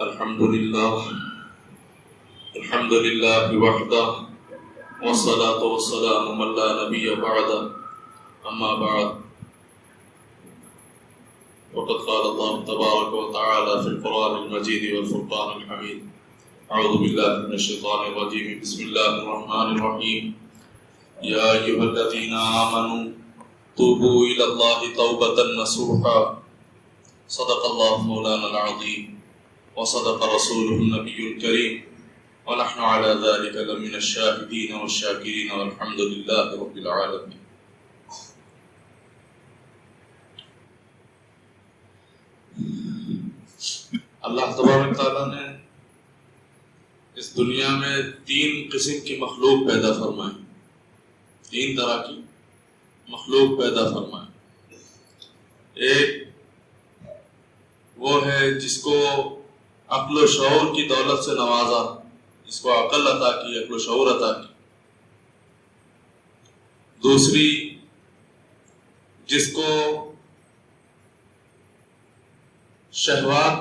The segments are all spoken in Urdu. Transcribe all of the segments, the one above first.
الحمد لله وحده والصلاة والسلام من لا نبي بعده أما بعد وقد قال الله تبارك وتعالى في القرآن المجيد والفرقان الحميد أعوذ بالله من الشيطان الرجيم بسم الله الرحمن الرحيم يا أيها الذين آمنوا توبوا إلى الله توبة نصوحا صدق الله مولانا العظيم وصدق رسوله النبي الكريم ونحن على ذلك لمن الشاهدين والشاكرين والحمد لله رب العالمين. اللہ تبارک تعالیٰ نے اس دنیا میں 3 قسم کی مخلوق پیدا فرمائی، 3 طرح کی مخلوق پیدا فرمائی. ایک وہ ہے جس کو عقل و شعور کی دولت سے نوازا، جس کو عقل عطا کی، عقل و شعور عطا کی. دوسری جس کو شہوات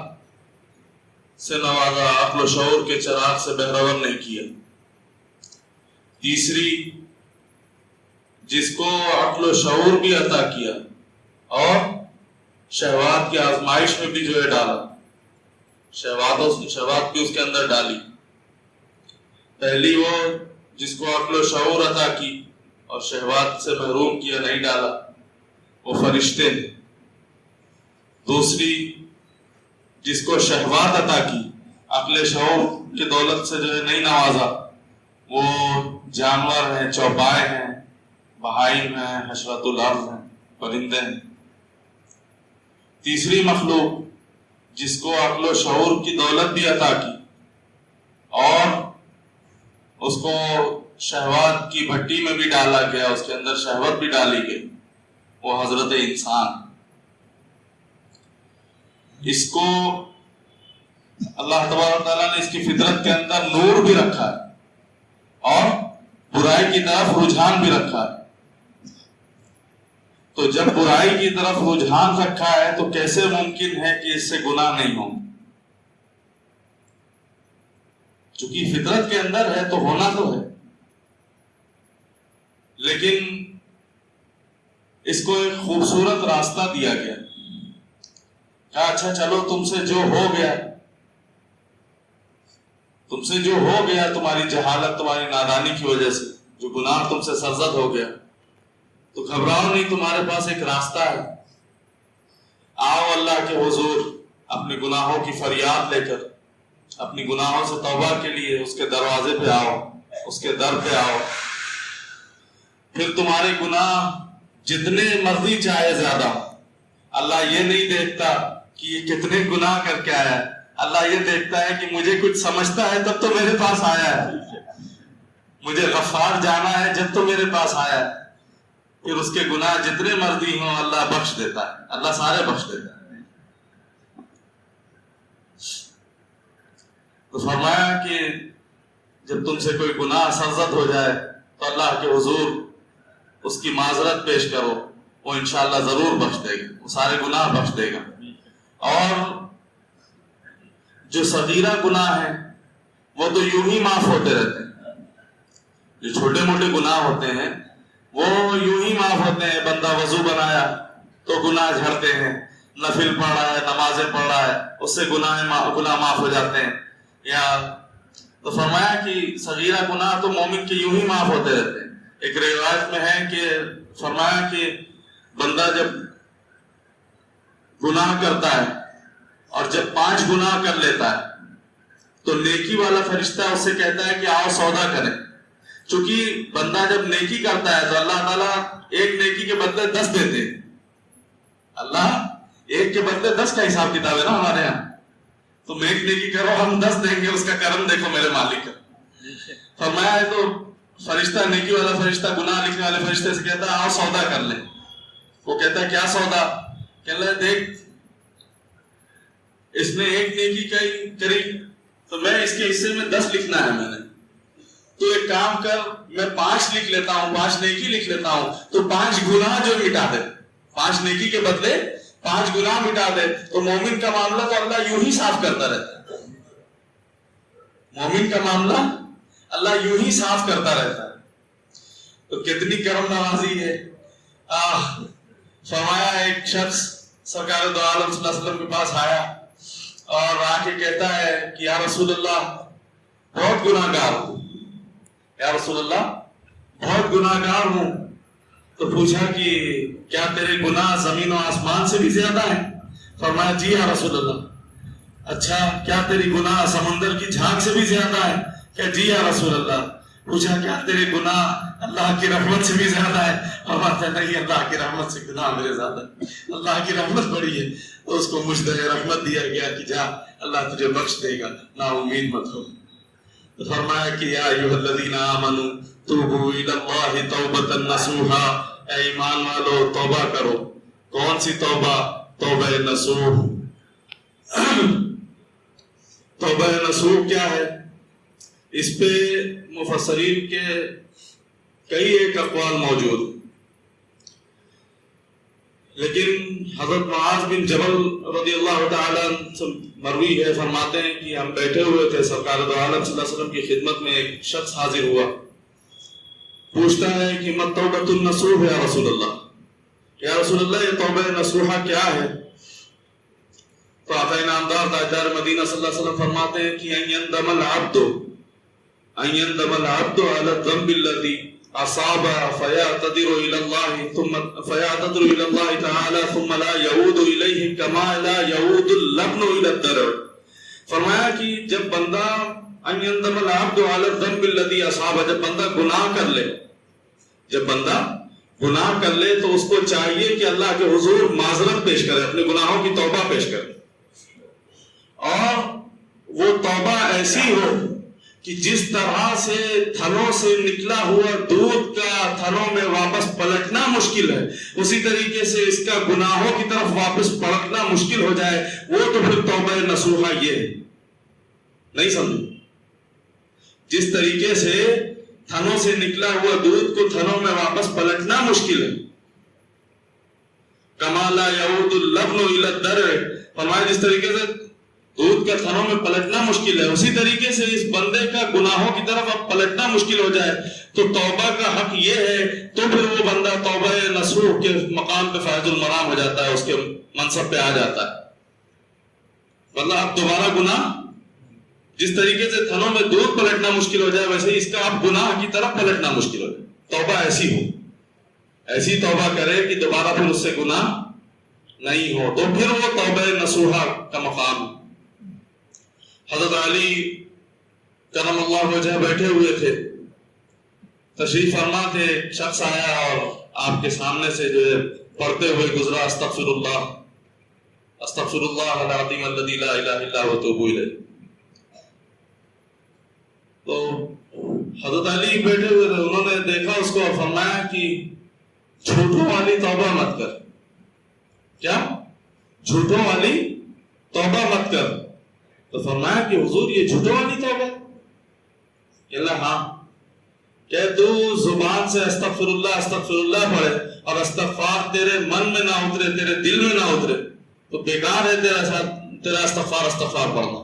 سے نوازا، عقل و شعور کے چراغ سے بہرور نہیں کیا. تیسری جس کو عقل و شعور بھی عطا کیا اور شہوات کی آزمائش میں بھی جو ہے ڈالا، شہوات بھی اس کے اندر ڈالی. پہلی وہ جس کو عقل و شعور عطا کی اور شہوات سے محروم کیا، نہیں ڈالا، وہ فرشتے ہیں. دوسری جس کو شہوات عطا کی، عقل شعور کی دولت سے جو ہے نہیں نوازا، وہ جانور ہیں، چوپائے ہیں، بہائم ہیں، حشرات الارض ہیں، پرندے ہیں. تیسری مخلوق جس کو عقل و شعور کی دولت بھی عطا کی اور اس کو شہوات کی بھٹی میں بھی ڈالا گیا، اس کے اندر شہوت بھی ڈالی گئی، وہ حضرت انسان. اس کو اللہ تبارک تعالیٰ نے اس کی فطرت کے اندر نور بھی رکھا ہے اور برائی کی طرف رجحان بھی رکھا ہے. تو جب برائی کی طرف رجحان رکھا ہے تو کیسے ممکن ہے کہ اس سے گناہ نہیں ہوں؟ چونکہ فطرت کے اندر ہے تو ہونا تو ہے، لیکن اس کو ایک خوبصورت راستہ دیا گیا. کہا اچھا چلو تم سے جو ہو گیا تمہاری جہالت، تمہاری نادانی کی وجہ سے جو گناہ تم سے سرزد ہو گیا، تو گھبراؤ نہیں، تمہارے پاس ایک راستہ ہے. آؤ اللہ کے حضور اپنے گناہوں کی فریاد لے کر، اپنی گناہوں سے توبہ کے لیے اس کے دروازے پہ آؤ، اس کے در پہ آؤ. پھر تمہارے گناہ جتنے مرضی چاہے زیادہ، اللہ یہ نہیں دیکھتا کہ یہ کتنے گناہ کر کے آیا ہے. اللہ یہ دیکھتا ہے کہ مجھے کچھ سمجھتا ہے تب تو میرے پاس آیا ہے، مجھے غفار جانا ہے جب تو میرے پاس آیا ہے. پھر اس کے گناہ جتنے مرضی ہوں اللہ بخش دیتا ہے، اللہ سارے بخش دیتا ہے. تو فرمایا کہ جب تم سے کوئی گناہ سرزد ہو جائے تو اللہ کے حضور اس کی معذرت پیش کرو، وہ انشاءاللہ ضرور بخش دے گا، وہ سارے گناہ بخش دے گا. اور جو صغیرہ گناہ ہیں وہ تو یوں ہی معاف ہوتے رہتے ہیں، جو چھوٹے موٹے گناہ ہوتے ہیں وہ یوں ہی معاف ہوتے ہیں. بندہ وضو بنایا تو گناہ جھڑتے ہیں، نفل پڑھ رہا ہے، نمازیں پڑھ رہا ہے، اس سے گناہ معاف ہو جاتے ہیں. یا تو فرمایا کہ صغیرہ گناہ تو مومن کے یوں ہی معاف ہوتے رہتے ہیں. ایک روایت میں ہے کہ فرمایا کہ بندہ جب گناہ کرتا ہے اور جب 5 گناہ کر لیتا ہے تو نیکی والا فرشتہ اس سے کہتا ہے کہ آؤ سودا کریں. چونکہ بندہ جب نیکی کرتا ہے تو اللہ تعالیٰ ایک نیکی کے بدلے 10 دیتے ہیں. اللہ ایک کے بدلے 10 کا حساب کتاب ہے نا ہمارے یہاں. تم ایک نیکی کرو، ہم 10 دیں گے، اس کا کرم دیکھو میرے مالک کا. فرمایا ہے تو فرشتہ، نیکی والا فرشتہ گناہ لکھنے والے فرشتے سے کہتا ہے آؤ سودا کر لیں. وہ کہتا ہے کیا سودا؟ کہ اللہ دیکھ اس نے ایک نیکی کری تو میں اس کے حصے میں 10 لکھنا ہے میں نے. تو ایک کام کر، میں 5 لکھ لیتا ہوں، 5 نیکی لکھ لیتا ہوں، تو 5 گناہ جو مٹا دے، 5 نیکی کے بدلے 5 گناہ مٹا دے. تو مومن کا معاملہ تو اللہ یوں ہی صاف کرتا رہتا ہے. مومن کا معاملہ اللہ یوں ہی صاف کرتا رہتا ہے. تو کتنی کرم نوازی ہے. فرمایا ایک شخص سرکار دو عالم صلی اللہ علیہ وسلم کے پاس آیا اور آ کے کہتا ہے کہ یا رسول اللہ بہت گناہ گار ہوں. یا رسول اللہ بہت گناہ گار ہوں. تو پوچھا کہ کیا تیرے گناہ زمین و آسمان سے بھی زیادہ ہیں؟ فرمایا جی یا رسول اللہ. اچھا کیا تیری گناہ سمندر کی جھاگ سے بھی زیادہ ہے؟ کہ جی یا رسول اللہ. پوچھا کیا تیرے گناہ اللہ کی رحمت سے بھی زیادہ ہے؟ فرماتا نہیں اللہ کی رحمت سے گناہ میرے زیادہ ہے. اللہ کی رحمت بڑی ہے. تو اس کو مجدہ رحمت دیا گیا کہ جا اللہ تجھے بخش دے گا، نا امید مت ہو. تو فرمایا کہ یا ایھا الذین آمنوا توبوا الی اللہ توبۃ نصوحا، اے ایمان والو توبہ کرو. کون سی توبہ؟ توبہ نصوح. توبہ نصوح کیا ہے؟ اس پہ مفسرین کے کئی ایک اقوال موجود، لیکن حضرت معاذ بن جبل رضی اللہ تعالیٰ سے مروی ہے، فرماتے ہیں کہ ہم بیٹھے ہوئے تھے، سرکار دو عالم صلی اللہ علیہ وسلم کی خدمت میں ایک شخص حاضر ہوا. پوچھتا ہے کہ مت توبۃ النصوح یا رسول اللہ. یا رسول اللہ یہ توبہ نصوحہ کیا ہے؟ تو آقا انعامدار تاجدار مدینہ صلی اللہ علیہ وسلم فرماتے ہیں کہ ان یندم العبد على الذنب الذي اصاب فيعتذر الى الله تعالى ثم لا يعود اليه كما لا يعود اللبن الى الدرع. فرمایا کہ جب بندہ ان یندم العبد على الذنب الذي اصاب، جب بندہ گناہ کر لے تو اس کو چاہیے کہ اللہ کے حضور معذرت پیش کرے، اپنے گناہوں کی توبہ پیش کرے. اور وہ توبہ ایسی ہو کہ جس طرح سے تھنوں سے نکلا ہوا دودھ کا تھنوں میں واپس پلٹنا مشکل ہے، اسی طریقے سے اس کا گناہوں کی طرف واپس پلٹنا مشکل ہو جائے، وہ تو پھر توبہ نصوحہ یہ ہے. نہیں سمجھو؟ جس طریقے سے تھنوں سے نکلا ہوا دودھ کو تھنوں میں واپس پلٹنا مشکل ہے، کما لا یعود اللبن الی الدرع، فرمایا جس طریقے سے دودھ کا تھنوں میں پلٹنا مشکل ہے، اسی طریقے سے اس بندے کا گناہوں کی طرف اب پلٹنا مشکل ہو جائے تو توبہ کا حق یہ ہے. تو پھر وہ بندہ توبہ نصوح کے مقام پہ فائز المرام ہو جاتا ہے، اس کے منصب پہ آ جاتا ہے. مطلب اب دوبارہ گناہ، جس طریقے سے تھنوں میں دودھ پلٹنا مشکل ہو جائے ویسے اس کا اب گناہ کی طرف پلٹنا مشکل ہو جائے. توبہ ایسی ہو، ایسی توبہ کرے کہ دوبارہ پھر اس سے گناہ نہیں ہو، تو پھر وہ توبہ نصوحہ کا مقام. حضرت علی کرم اللہ وجہ بیٹھے ہوئے تھے، تشریف فرما تھے، ایک شخص آیا اور آپ کے سامنے سے جو ہے پڑھتے ہوئے گزرا استغفر اللہ العظیم الذی لا الہ الا هو واتوب الیہ. تو حضرت علی بیٹھے ہوئے تھے، انہوں نے دیکھا اس کو اور فرمایا کہ جھوٹوں والی توبہ مت کر. کیا؟ جھوٹوں والی توبہ مت کر. تو فرمایا کہ حضور یہ جھوٹوں والی توبہ؟ اللہ ہاں. کہ تو زبان سے استغفر اللہ پڑھے اور استغفار تیرے من میں نہ اترے، تیرے دل میں نہ اترے تو بیکار ہے تیرا استغفار پڑھنا.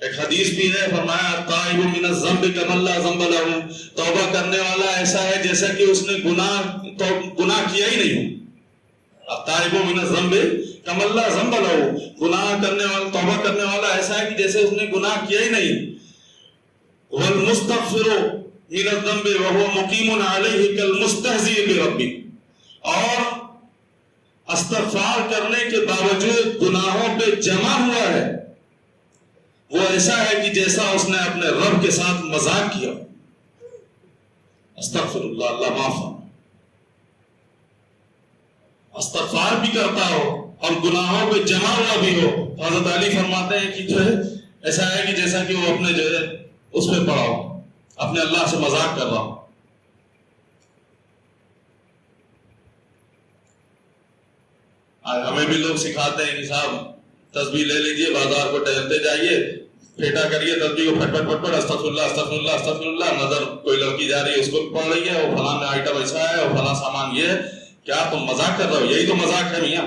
ایک حدیث بھی ہے، فرمایا التائب من الذنب کمن لا ذنب له، توبہ کرنے والا ایسا ہے جیسا کہ اس نے گناہ کیا ہی نہیں. التائب من الذنب کمن لا ذنب له، توبہ کرنے والا ایسا ہے کہ جیسے اس نے گناہ کیا ہی نہیں. والمستغفر من الذنب وهو مقیم علیہ کالمستہزئ بربہ، اور استغفار کرنے کے باوجود گناہوں پہ جمع ہوا ہے وہ ایسا ہے کہ جیسا اس نے اپنے رب کے ساتھ مذاق کیا. استغفر اللہ، اللہ معاف. استغفار بھی کرتا ہو اور گناہوں پہ جمع ہوا بھی ہو. حضرت علی فرماتے ہیں کہ جو ہے ایسا ہے کہ جیسا کہ وہ اپنے جو ہے اس پہ پڑا ہو، اپنے اللہ سے مذاق کر رہا ہو. ہمیں بھی لوگ سکھاتے ہیں کہ صاحب تسبیح لے لیجئے، بازار کو ٹہلتے جائیے، پھیٹا کریے تسبیح کو، پھٹ پھٹ استغفر اللہ. نظر کوئی لڑکی جا رہی ہے اس کو پڑھ رہی ہے، وہ فلاں آئٹم ایسا ہے، وہ فلاں سامان یہ ہے. کیا تم مذاق کر رہے ہو؟ یہی تو مذاق ہے میاں.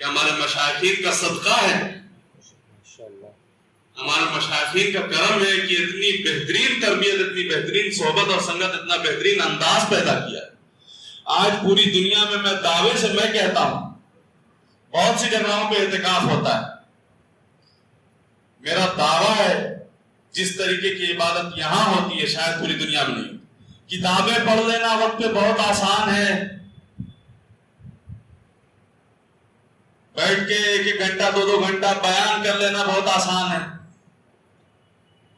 کہ ہمارے مشائخین کا صدقہ ہے، ہمارے مشائخین کا کرم ہے کہ اتنی بہترین تربیت، اتنی بہترین صحبت اور سنگت، اتنا بہترین انداز پیدا کیا ہے۔ آج پوری دنیا میں دعوے سے میں کہتا ہوں، بہت سی جگہوں پہ اعتکاف ہوتا ہے، میرا دعویٰ ہے جس طریقے کی عبادت یہاں ہوتی ہے شاید پوری دنیا میں نہیں۔ کتابیں پڑھ لینا وقت پہ بہت آسان ہے، بیٹھ کے ایک گھنٹہ 2 گھنٹہ بیان کر لینا بہت آسان ہے،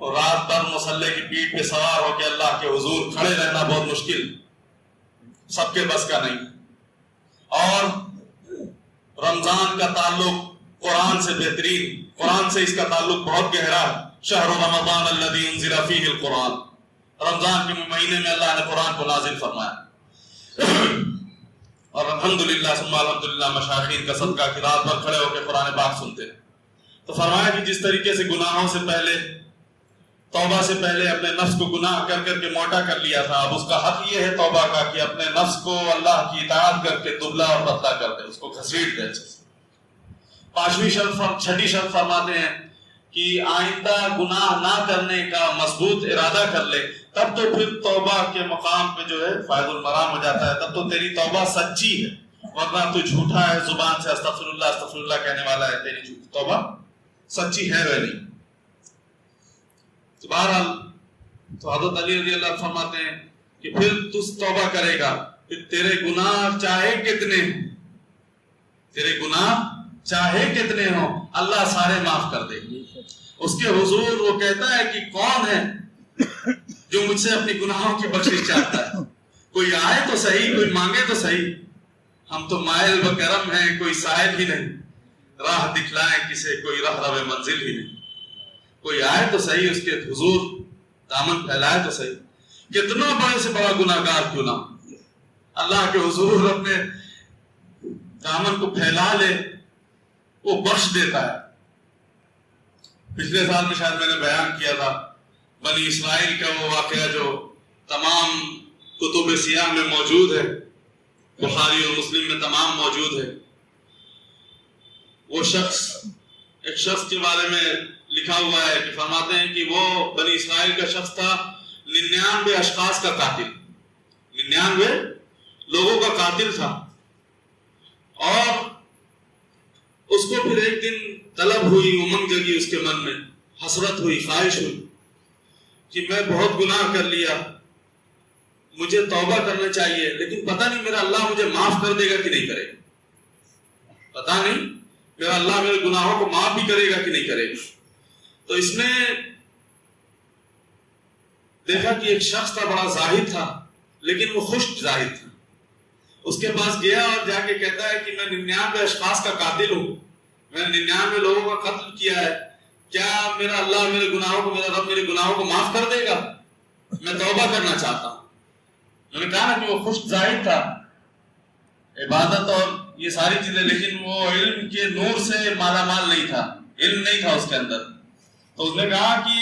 اور رات بھر مصلی کی پیٹھ پہ سوار ہو کے اللہ کے حضور کھڑے رہنا بہت مشکل، سب کے بس کا نہیں۔ اور رمضان کا تعلق قرآن سے بہترین، قرآن سے اس کا تعلق بہت گہرا ہے۔ شہر رمضان الذی انزل فیہ القرآن، رمضان کے مہینے میں اللہ نے قرآن کو نازل فرمایا، اور الحمدللہ ثم الحمدللہ مشائخین کا صدقہ کہ رات بھر کھڑے ہو کے قرآن پاک سنتے ہیں۔ تو فرمایا کہ جس طریقے سے گناہوں سے پہلے، توبہ سے پہلے اپنے نفس کو گناہ کر کر کے موٹا کر لیا تھا، اب اس کا حق یہ ہے توبہ کا کہ اپنے نفس کو اللہ کی اطاعت کر کے دبلا اور پتلا کر دے، اس کو گھسیٹ دے۔ پانچویں شرط، چھٹی شرط فرماتے ہیں کہ آئندہ گناہ نہ کرنے کا مضبوط ارادہ کر لے، تب تو پھر توبہ کے مقام پہ جو ہے فائد المرام ہو جاتا ہے، تب تو تیری توبہ سچی ہے، ورنہ تو جھوٹا ہے، زبان سے استغفر اللہ کہنے والا ہے، تیری توبہ سچی ہے وہ نہیں۔ تو بہرحال تو حضرت علی رضی اللہ عنہ فرماتے ہیں کہ پھر تو توبہ کرے گا، پھر تیرے گناہ چاہے کتنے، تیرے گناہ چاہے کتنے ہوں اللہ سارے معاف کر دے گی۔ اس کے حضور وہ کہتا ہے کہ کون ہے جو مجھ سے اپنی گناہوں کی بخشش چاہتا ہے؟ کوئی آئے تو صحیح، کوئی مانگے تو صحیح، ہم تو مائل و کرم ہیں، کوئی سائل ہی نہیں، راہ دکھلائیں کسے، کوئی راہ رو منزل ہی نہیں۔ کوئی آئے تو صحیح، اس کے حضور دامن پھیلائے تو صحیح، کتنا بڑے سے بڑا گناہگار کیوں نہ، اللہ کے حضور اپنے دامن کو پھیلا لے، وہ بخش دیتا ہے۔ پچھلے سال میں شاید میں نے بیان کیا تھا بنی اسرائیل کا وہ واقعہ جو تمام کتب سیاہ میں موجود ہے، بخاری اور مسلم میں تمام موجود ہے۔ وہ شخص، ایک شخص کے بارے میں لکھا ہوا ہے کہ فرماتے ہیں کہ وہ بنی اسرائیل کا شخص تھا، 99 اشخاص کا قاتل، 99 لوگوں کا قاتل تھا، اور اس کو پھر ایک دن طلب ہوئی، امنگ جگی اس کے من میں، حسرت ہوئی، خواہش ہوئی کہ میں بہت گناہ کر لیا، مجھے توبہ کرنا چاہیے، لیکن پتہ نہیں میرا اللہ مجھے معاف کر دے گا کہ نہیں کرے گا، پتہ نہیں میرا اللہ میرے گناہوں کو معاف بھی کرے گا کہ نہیں کرے گا۔ تو اس نے دیکھا کہ ایک شخص تھا، بڑا زاہد تھا، لیکن وہ خشک زاہد تھا۔ اس کے پاس گیا اور جا کے کہتا ہے کہ میں 99 اشخاص کا قاتل ہوں، میں نے 99 لوگوں کا قتل کیا ہے، کیا میرا اللہ میرے گناہوں کو، میرا رب میرے گناہوں کو معاف کر دے گا؟ میں توبہ کرنا چاہتا ہوں۔ میں نے کہا نا کہ وہ خشک زاہد تھا، عبادت اور یہ ساری چیزیں، لیکن وہ علم کے نور سے مالا مال نہیں تھا، علم نہیں تھا اس کے اندر۔ تو اس نے کہا کہ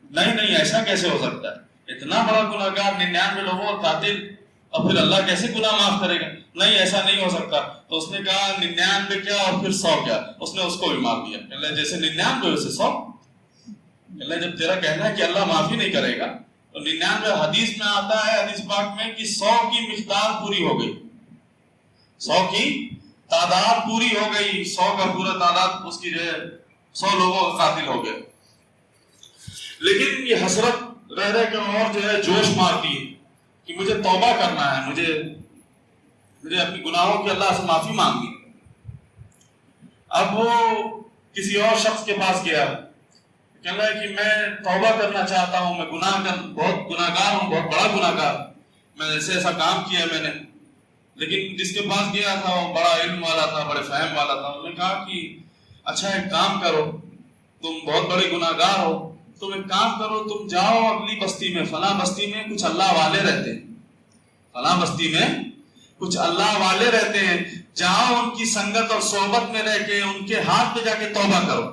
نہیں ایسا کیسے ہو سکتا ہے، اتنا بڑا گناہگار، 99 لوگوں کا قاتل، اور پھر اللہ کیسے گناہ معاف کرے گا؟ نہیں ایسا نہیں ہو سکتا۔ تو اس نے کہا 99 کیا اور پھر 100 کیا؟ اس نے اس کو بھی مار دیا، کہ جیسے 99 ویسے 100۔ کہ جب تیرا کہنا ہے کہ اللہ معافی نہیں کرے گا، تو 99 حدیث میں آتا ہے، حدیث پاک میں، کہ 100 کی مقدار پوری ہو گئی، 100 کی تعداد پوری ہو گئی، 100 کا پورا تعداد اس کی جو ہے 100 لوگوں کا قاتل ہو گئے۔ لیکن یہ حسرت رہ کے اور جو ہے جوش مارتی ہے کہ مجھے توبہ کرنا ہے، مجھے اپنی گناہوں کی اللہ سے معافی مانگی۔ اب وہ کسی اور شخص کے پاس گیا، کہنے لگا کہ میں توبہ کرنا چاہتا ہوں، میں بہت گناہگار ہوں، بہت بڑا گناہگار، میں ایسا کام کیا میں نے۔ لیکن جس کے پاس گیا تھا وہ بڑا علم والا تھا، بڑے فہم والا تھا۔ انہوں نے کہا کہ اچھا ایک کام کرو، تم بہت بڑے گناہگار ہو، تم ایک کام کرو، تم جاؤ اگلی بستی میں، فلاں بستی میں کچھ اللہ والے رہتے ہیں، فلاں بستی میں کچھ اللہ والے رہتے ہیں، جاؤ ان کی سنگت اور صحبت میں رہ کے ان کے ہاتھ پہ جا کے توبہ کرو،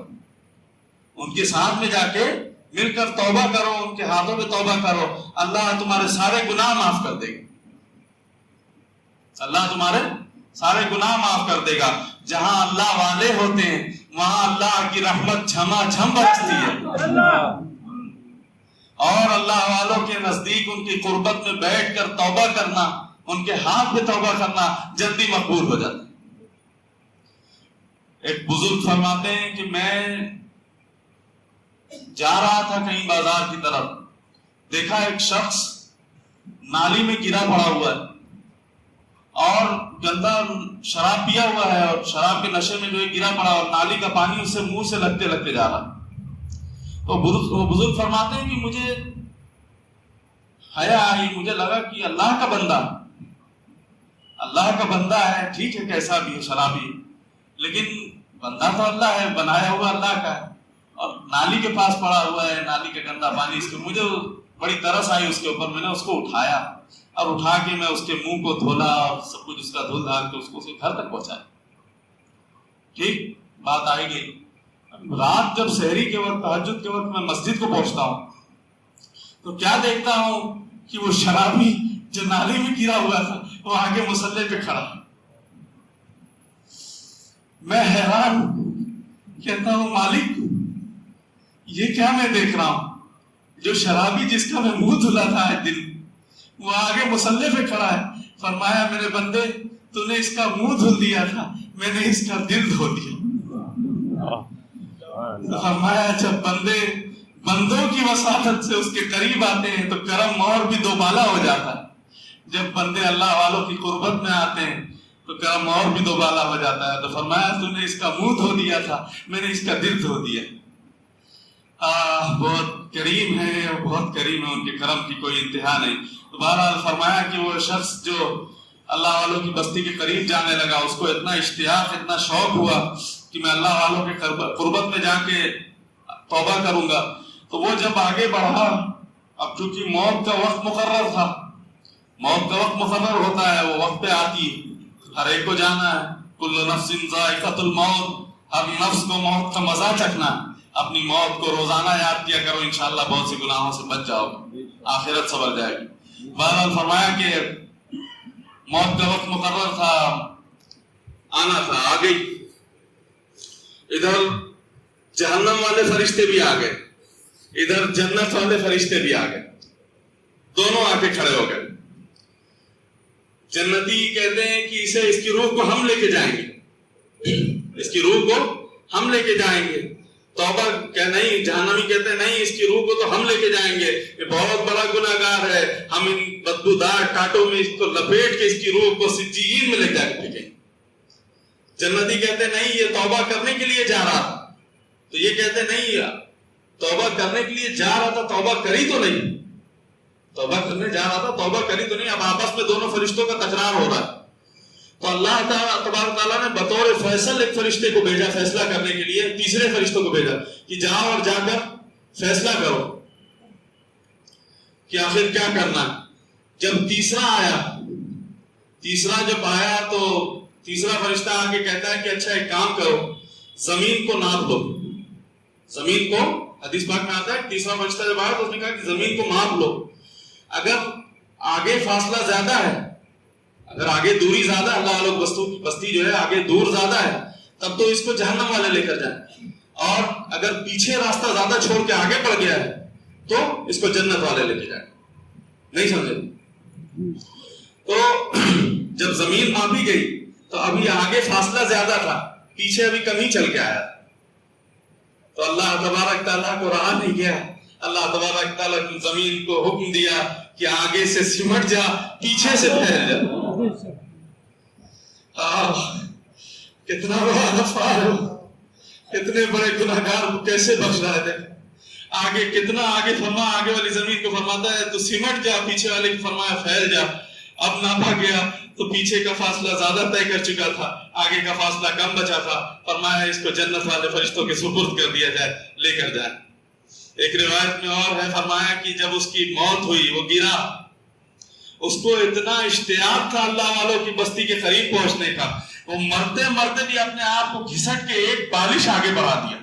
ان کے ساتھ میں جا کے مل کر توبہ کرو، ان کے ہاتھوں پہ توبہ کرو، اللہ تمہارے سارے گناہ معاف کر دے گا، اللہ تمہارے سارے گناہ معاف کر دے گا. جہاں اللہ والے ہوتے ہیں وہاں اللہ کی رحمت جھما جھم برستی ہے. اور اللہ والوں کے نزدیک ان کی قربت میں بیٹھ کر توبہ کرنا، ان کے ہاتھ پہ توبہ کرنا جلدی مقبول ہو جاتا ہے. ایک بزرگ فرماتے ہیں کہ میں جا رہا تھا کہیں بازار کی طرف، دیکھا ایک شخص نالی میں گرا پڑا ہوا ہے اور گندا شراب پیا ہوا ہے، اور شراب کے نشے میں جو ہے گرا پڑا، اور نالی کا پانی اسے منہ سے لگتے لگتے جا رہا. تو وہ بزرگ فرماتے ہیں کہ مجھے حیا آئی، مجھے لگا کہ اللہ کا بندہ ہے، ٹھیک ہے کیسا بھی ہے شرابی، لیکن بندہ تو اللہ ہے، بنایا ہوا اللہ کا ہے، اور نالی کے پاس پڑا ہوا ہے، نالی کا گندا پانی، اس کے مجھے بڑی ترس آئی اس کے اوپر. میں نے اس کو اٹھایا اور اٹھا کے میں اس کے منہ کو دھولا اور سب کچھ اس کا دھل دھال کے اس کو گھر تک پہنچایا. ٹھیک بات آئی گئی. رات جب سحری کے وقت، تہجد کے وقت میں مسجد کو پہنچتا ہوں تو کیا دیکھتا ہوں کہ وہ شرابی جو نالی میں گرا ہوا تھا وہ آگے مصلی پہ کھڑا. میں حیران کہتا ہوں مالک یہ کیا میں دیکھ رہا ہوں؟ جو شرابی جس کا میں منہ دھلا تھا آج دن، وہ آگے مصلی پہ کھڑا ہے. فرمایا میرے بندے تو نے اس کا منہ دھل دیا تھا، میں نے اس کا دل دھو دیا. فرمایا جب بندوں کی وساطت سے اس کے قریب آتے ہیں تو کرم اور بھی دوبالا ہو جاتا ہے. جب بندے اللہ والوں کی قربت میں آتے ہیں تو کرم اور بھی دوبالا ہو جاتا ہے. تو فرمایا تو نے اس کا منہ دھو دیا تھا، میں نے اس کا دل دھو دیا. بہت کریم ہے، بہت کریم ہے، ان کے کرم کی کوئی انتہا نہیں. تو بہرحال فرمایا کہ وہ شخص جو اللہ والوں کی بستی کے قریب جانے لگا، اس کو اتنا اشتیاق، اتنا شوق ہوا کہ میں اللہ والوں کے قربت میں جا کے توبہ کروں گا. تو وہ جب آگے بڑھا، اب چونکہ موت کا وقت مقرر تھا، موت کا وقت مقرر ہوتا ہے، وہ وقت پہ آتی ہے، ہر ایک کو جانا ہے. کل نفس ذائقۃ الموت، ہر نفس کو موت کا مزہ چکھنا. اپنی موت کو روزانہ یاد کیا کرو، انشاءاللہ بہت سے گناہوں سے بچ جاؤ گے، آخرت سنور جائے گی. بہرحال فرمایا کہ موت کا وقت مقرر تھا، آنا تھا، آ گئی. ادھر جہنم والے فرشتے بھی آ گئے، ادھر جنت والے فرشتے بھی آ گئے، دونوں آ کے کھڑے ہو گئے. جنتی کہتے ہیں کہ اس کی روح کو ہم لے کے جائیں گے، اس کی روح کو ہم لے کے جائیں گے. توبہ کہ نہیں، جہنمی کہتے ہیں نہیں، اس کی روح کو تو ہم لے کے جائیں گے، یہ بہت بڑا گناہگار ہے، ہم ان بدبودار ٹاٹوں میں اس کو لپیٹ کے اس کی روح کو سجین میں لے جا کے پھینکیں. جنتی کہتے ہیں نہیں، یہ توبہ کرنے کے لیے جا رہا تھا. تو یہ کہتے ہیں نہیں، توبہ کرنے کے لیے جا رہا تھا، توبہ کری تو نہیں، توبہ کرنے جا رہا تھا، توبہ کری تو نہیں. اب آپس میں دونوں فرشتوں کا تکرار ہو رہا ہے. تو اللہ تبارک تعالیٰ نے بطور فیصل ایک فرشتے کو بھیجا فیصلہ کرنے کے لیے، تیسرے فرشتوں کو بھیجا کہ جاؤ اور جا کر فیصلہ کرو کہ آخر کیا کرنا ہے. جب تیسرا جب آیا تو تیسرا فرشتہ آ کے کہتا ہے کہ اچھا ایک کام کرو، زمین کو ناپ لو. زمین کو، حدیث پاک میں آتا ہے تیسرا فرشتہ جب آیا تو اس نے کہا کہ زمین کو ناپ لو، اگر آگے فاصلہ زیادہ ہے، اگر آگے دوری زیادہ ہے، اللہ والوں بستی جو ہے آگے دور زیادہ ہے، تب تو اس کو جہنم والے لے کر جائیں، اور اگر پیچھے راستہ زیادہ چھوڑ کے آگے بڑھ گیا ہے تو اس کو جنت والے لے کے جائیں. نہیں سمجھے؟ تو جب زمین ماپی گئی تو ابھی آگے فاصلہ زیادہ تھا، پیچھے ابھی کم ہی چل کے آیا. تو اللہ تبارک تعالیٰ کو رہا نہیں گیا، اللہ تبارک تعالیٰ نے زمین کو حکم دیا کہ آگے سے سمٹ جا، پیچھے سے پھیل جا. کتنا بڑا غفار ہو، کتنے بڑے گناہگار کو کیسے بخش رہا ہے. آگے کتنا آگے آگے والی زمین کو فرماتا ہے تو سمٹ جا، پیچھے والے کو فرمایا پھیل جا. اب ناپا گیا تو پیچھے کا فاصلہ زیادہ طے کر چکا تھا، آگے کا فاصلہ کم بچا تھا. فرمایا اس کو جنت والے فرشتوں کے سپرد کر دیا جائے، لے کر جائے. ایک روایت میں اور ہے، فرمایا کہ جب اس کی موت ہوئی، وہ گرا، اس کو اتنا اشتیاق تھا اللہ والوں کی بستی کے قریب پہنچنے کا، وہ مرتے مرتے بھی اپنے آپ کو گھسٹ کے ایک بالش آگے بڑھا دیا.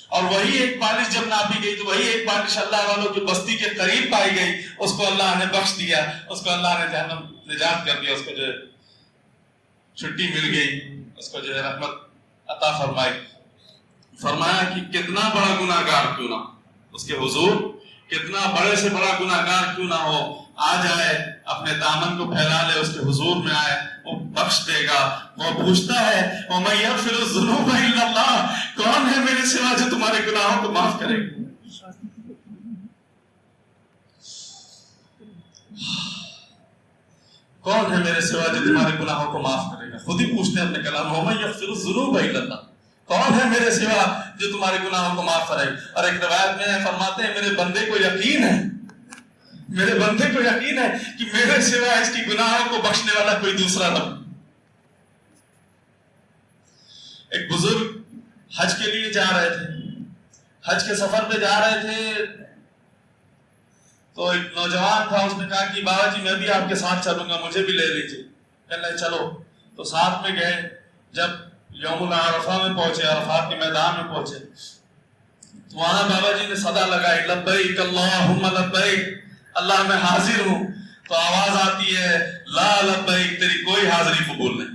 اور وہی ایک بالش جب ناپی گئی تو وہی ایک بالش اللہ والوں کی بستی کے قریب پائی گئی. اس کو اللہ نے بخش دیا، اس کو اللہ نے جہنم نجات کر دیا، اس کو جو چھٹی مل گئی، اس کو جو ہے رحمت عطا فرمائی. فرمایا کہ کتنا بڑا گناہ گار کیوں نہ، اس کے حضور کتنا بڑے سے بڑا گناہ گار کیوں نہ ہو، آ جائے اپنے دامن کو پھیلا لے، اس کے حضور میں آئے، وہ بخش دے گا. وہ پوچھتا ہے وَمَن يَغْفِرُ الذُّنُوبَ إِلَّا اللَّهُ، کون ہے میرے سوا جو تمہارے گناہوں کو معاف کرے گا؟ کون ہے میرے سوا جو تمہارے گناہوں کو معاف کرے گا؟ خود ہی پوچھتے ہیں اپنے کلام وَمَن يَغْفِرُ الذُّنُوبَ إِلَّا اللَّهُ، کون ہے میرے سوا جو تمہارے گناہوں کو معاف کرے؟ اور ایک روایت میں فرماتے ہیں میرے بندے کو یقین ہے، میرے بندے کو یقین ہے کہ میرے سوا اس کی گناہوں کو بخشنے والا کوئی دوسرا نہ. ایک بزرگ حج کے لیے جا رہے تھے، حج کے سفر پہ جا رہے تھے، تو ایک نوجوان تھا، اس نے کہا کہ بابا جی میں بھی آپ کے ساتھ چلوں گا، مجھے بھی لے لیجیے. کہنے لگے چلو. تو ساتھ میں گئے. جب یوم العرفہ میں پہنچے، عرفات کے میدان میں پہنچے، تو وہاں بابا جی نے صدا لگائی لبیک اللہم لبیک، اللہ میں حاضر ہوں. تو آواز آتی ہے لا لبیک، تیری کوئی حاضری قبول نہیں.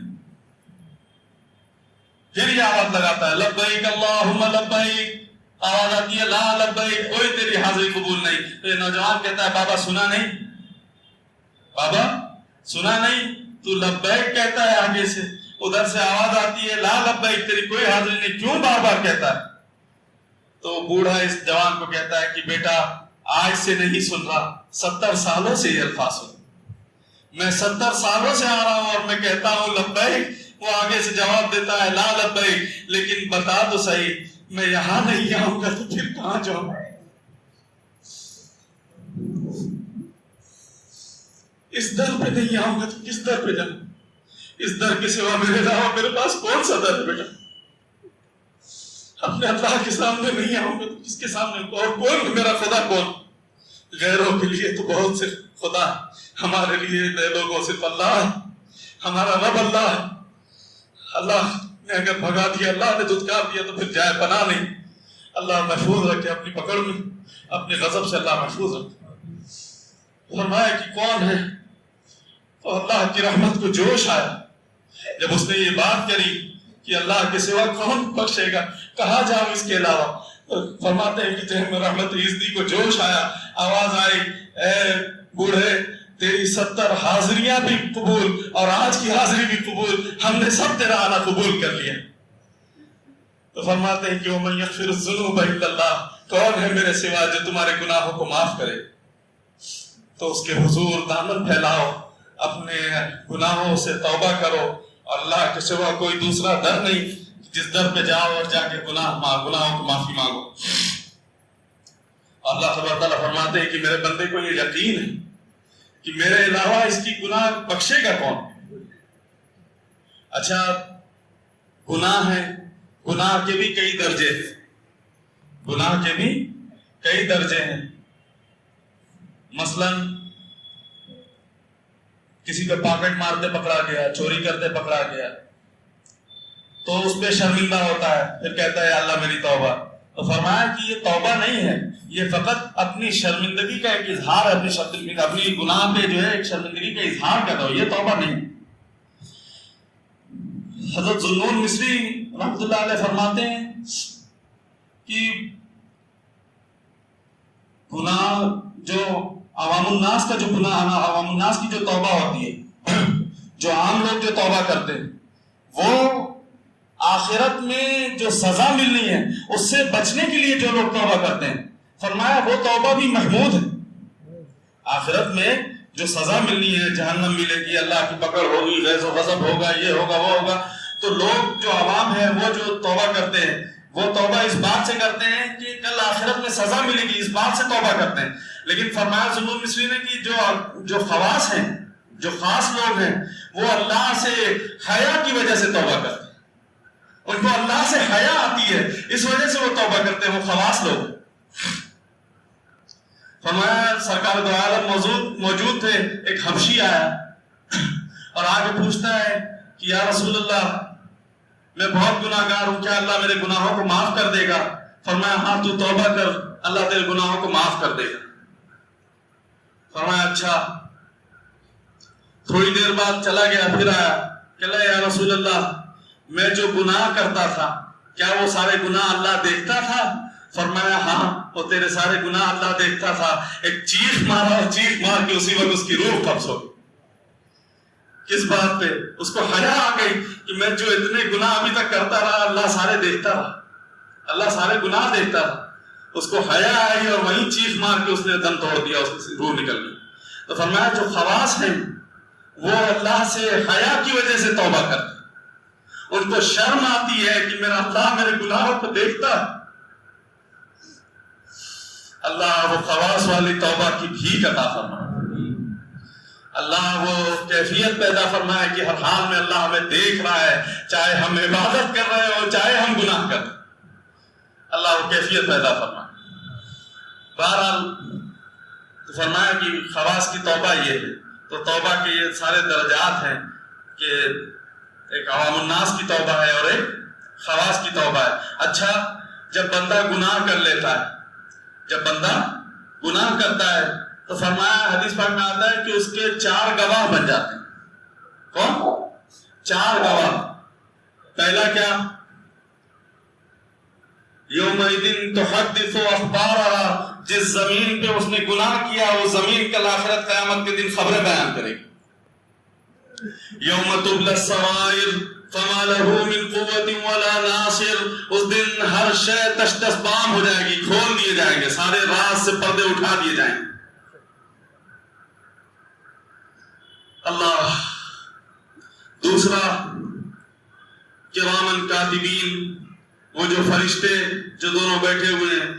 پھر یہ آواز لگاتا ہے لبیک اللہم لبیک، آواز آتی ہے لا لبیک، کوئی تیری حاضری قبول نہیں. تو یہ نوجوان کہتا ہے بابا سنا نہیں، بابا سنا نہیں، تو لبیک کہتا ہے آگے سے، ادھر سے آواز آتی ہے لا لبیک، تیری کوئی حاضری نہیں، کیوں بار بار کہتا ہے؟ تو بوڑھا اس جوان کو کہتا ہے کہ بیٹا آج سے نہیں سن رہا، 70 سالوں سے یہ الفاظ سن، میں 70 سالوں سے آ رہا ہوں اور میں کہتا ہوں لبیک. وہ آگے سے جواب دیتا ہے لا لبیک، لیکن بتا تو صحیح، میں یہاں نہیں آؤں گا تو پھر کہاں جاؤں؟ اس در پہ نہیں آؤں گا تو کس در پہ جاؤں؟ اس در کے سوا میرے علاوہ میرے پاس کون سا در ہے بیٹا؟ اپنے اللہ کے سامنے نہیں آؤں گا تو کس کے سامنے؟ اور کون میرا خدا کون؟ غیروں کے لیے تو بہت سے خدا، ہمارے لیے بے لوگوں صرف اللہ، ہمارا رب اللہ. اللہ نے اگر بھگا دیا، اللہ نے دھتکار دیا تو پھر جائے پناہ نہیں. اللہ محفوظ رکھے اپنی پکڑ میں، اپنے غضب سے اللہ محفوظ رکھے. فرمایا کہ کون ہے؟ تو اللہ کی رحمت کو جوش آیا جب اس نے یہ بات کری کہ اللہ کے سوا کون بخشے گا، کہاں جاؤں اس کے علاوہ. فرماتے ہیں کہ جہاں رحمت عزتی کو جوش آیا، آواز آئی اے بوڑھے تیری 70 حاضریاں بھی قبول اور آج کی حاضری بھی قبول، ہم نے سب تیرا آنا قبول کر لیا. تو فرماتے ہیں کہ وَمَن يَغْفِرُ الذُّنُوبَ إِلَّا اللَّهُ، کون ہے میرے سوا جو تمہارے گناہوں کو معاف کرے؟ تو اس کے حضور دامن پھیلاؤ، اپنے گناہوں سے توبہ کرو، اور اللہ کے سوا کوئی دوسرا در نہیں جس در پہ جاؤ اور جا کے گناہوں کو معافی مانگو. اللہ تبارک تعالیٰ فرماتے ہیں کہ میرے بندے کو یہ یقین ہے کہ میرے علاوہ اس کی گناہ بخشے گا کون؟ اچھا گناہ ہے، گناہ کے بھی کئی درجے ہیں، گناہ کے بھی کئی درجے ہیں. مثلاً کسی پہ پاکٹ مارتے پکڑا گیا، چوری کرتے پکڑا گیا، تو اس پہ شرمندہ ہوتا ہے، پھر کہتا ہے اللہ میری توبہ. تو فرمایا کہ یہ توبہ نہیں ہے، یہ فقط اپنی شرمندگی کا ایک اظہار ہے، اپنی گناہ پہ جو ہے ایک شرمندگی کا اظہار کر رہا ہو، یہ توبہ نہیں. حضرت ذوالنون مصری رحمۃ اللہ علیہ فرماتے ہیں کہ گناہ جو عوام الناس کا جو گناہ، عوام الناس کی جو توبہ ہوتی ہے، جو عام لوگ جو توبہ کرتے ہیں، وہ آخرت میں جو سزا ملنی ہے اس سے بچنے کے لیے جو لوگ توبہ کرتے ہیں، فرمایا وہ توبہ بھی محمود ہے. آخرت میں جو سزا ملنی ہے، جہنم ملے گی، اللہ کی پکڑ ہوگی، غیظ و غضب ہوگا، یہ ہوگا وہ ہوگا، تو لوگ جو عوام ہے وہ جو توبہ کرتے ہیں وہ توبہ اس بات سے کرتے ہیں کہ کل آخرت میں سزا ملے گی، اس بات سے توبہ کرتے ہیں. لیکن فرمایا ذوالنون مصری نے کہ جو خواص ہیں، جو خاص لوگ ہیں، وہ اللہ سے حیا کی وجہ سے توبہ کرتے ہیں، ان کو اللہ سے حیا آتی ہے، اس وجہ سے وہ توبہ کرتے ہیں، وہ خواص لوگ. فرمایا سرکار دو عالم موجود تھے، ایک حبشی آیا اور آگے پوچھتا ہے کہ یا رسول اللہ میں بہت گناہ گار ہوں، کیا اللہ میرے گناہوں کو معاف کر دے گا؟ فرمایا ہاں تو توبہ کر، اللہ تیرے گناہوں کو معاف کر دے گا. فرمایا اچھا. تھوڑی دیر بعد چلا گیا، پھر آیا، کہ اللہ یا رسول اللہ میں جو گناہ کرتا تھا کیا وہ سارے گناہ اللہ دیکھتا تھا؟ فرمایا ہاں وہ تیرے سارے گناہ اللہ دیکھتا تھا. ایک چیخ مارا اور چیخ مار کے اسی وقت اس کی روح قبض ہو گئی. کس بات پہ؟ اس کو حیا آ گئی کہ میں جو اتنے گناہ ابھی تک کرتا رہا اللہ سارے دیکھتا رہا, اللہ سارے گناہ دیکھتا رہا. اس کو حیا آئی اور وہیں چیخ مار کے اس نے دم توڑ دیا, اس کی روح نکل گئی. تو فرمایا جو خواص ہیں وہ اللہ سے حیا کی وجہ سے توبہ کرتے, ان کو شرم آتی ہے کہ میرا اللہ میرے گناہوں کو دیکھتا. اللہ وہ خواص والی توبہ کی بھیک عطا فرمائے. اللہ وہ کیفیت پیدا فرمائے کہ ہر حال میں اللہ ہمیں دیکھ رہا ہے, چاہے ہم عبادت کر رہے ہو چاہے ہم گناہ کر رہے ہیں. اللہ وہ کیفیت پیدا فرمائے. بہرحال فرمایا کہ خواص کی توبہ یہ ہے. تو توبہ کے یہ سارے درجات ہیں کہ ایک عوام الناس کی توبہ ہے اور ایک خواص کی توبہ ہے. اچھا جب بندہ گناہ کر لیتا ہے, جب بندہ گناہ کرتا ہے تو فرمایا حدیث پاک میں آتا ہے کہ اس کے 4 گواہ بن جاتے ہیں. کون؟ 4 گواہ. پہلا کیا؟ یومئذ تحدث اخبارها, جس زمین پہ اس نے گناہ کیا وہ زمین کل آخرت قیامت کے دن خبریں بیان کرے گی. یوم تبلی السرائر فما له من قوة ولا ناصر, اس دن ہر شے تش تش بام ہو جائے گی, کھول دیے جائیں گے, سارے راز سے پردے اٹھا دیے جائیں گے. اللہ. دوسرا کرامن کاتبین, وہ جو فرشتے جو دونوں بیٹھے ہوئے ہیں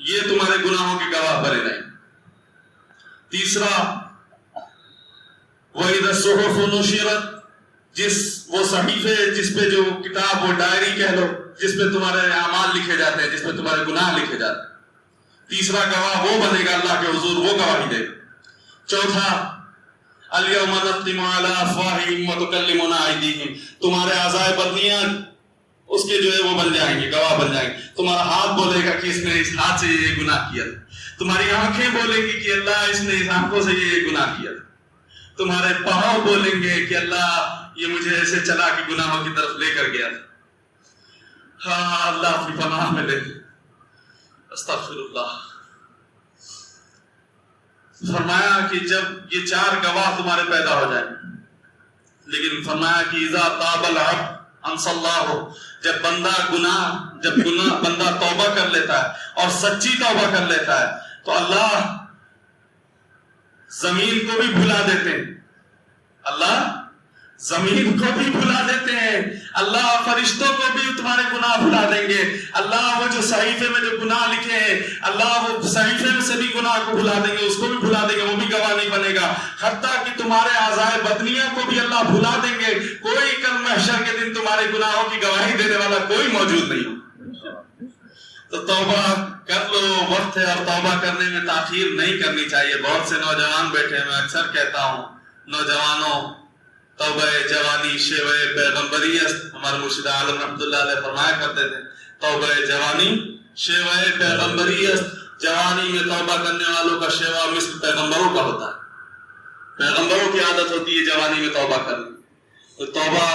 یہ تمہارے گناہوں کے گواہ بنے رہیں. تیسرا وَإِذَا الصُّحُفُ نُشِرَتْ, وہ صحیفے جس پہ جو کتاب وہ ڈائری کہہ لو جس پہ تمہارے اعمال لکھے جاتے ہیں, جس پہ تمہارے گناہ لکھے جاتے ہیں. تیسرا گواہ وہ بنے گا اللہ کے حضور, وہ گواہی دے گا. چوتھا الْيَوْمَ نَخْتِمُ عَلَىٰ أَفْوَاهِهِمْ وَتُكَلِّمُنَا أَيْدِيهِمْ, تمہارے اعضائے بدنیاں اس کے جو ہے وہ بن جائیں گے, گواہ بن جائیں گے. تمہارا ہاتھ بولے گا کہ اس نے اس ہاتھ سے یہ گناہ کیا. تمہاری آنکھیں بولیں گی کہ اللہ اس نے اس آنکھوں سے یہ گناہ کیا. تمہارے پاؤں بولیں گے کہ اللہ یہ مجھے ایسے چلا کہ گناہوں کی طرف لے کر گیا. ہاں اللہ کی پناہ میں لے. استغفر اللہ. فرمایا کہ جب یہ 4 گواہ تمہارے پیدا ہو جائیں, لیکن فرمایا کہ اذا تاب العبد انصى الله, جب بندہ توبہ کر لیتا ہے اور سچی توبہ کر لیتا ہے تو اللہ زمین کو بھی بھلا دیتے ہیں. اللہ زمین کو بھی بھلا دیتے ہیں. اللہ فرشتوں کو بھی تمہارے گناہ بھلا دیں گے. اللہ وہ جو صحیفے میں جو گناہ لکھے ہیں اللہ وہ صحیفے میں سے بھی گناہ کو بھلا دیں گے, اس کو بھی بھلا دیں گے, وہ بھی گواہ نہیں بنے گا. حتیٰ کہ تمہارے اعضائے بدنیاں کو بھی اللہ بھلا دیں گے. کوئی کل محشر کے دن تمہارے گناہوں کی گواہی دینے والا کوئی موجود نہیں. تو توبہ کر لو, وقت ہے, اور توبہ کرنے میں تاخیر نہیں کرنی چاہیے. بہت سے نوجوان بیٹھے, میں اکثر کہتا ہوں نوجوانوں توبہ جوانی شیوہ پیغمبری است. ہمارے مرشد عالم رحمۃ اللہ علیہ فرمایا کرتے تھے توبہ جوانی شیوہ پیغمبری است. جوانی میں توبہ کرنے والوں کا شیوہ مثل پیغمبروں کا ہوتا ہے. پیغمبروں کی عادت ہوتی ہے جوانی میں توبہ کرنے. تو توبہ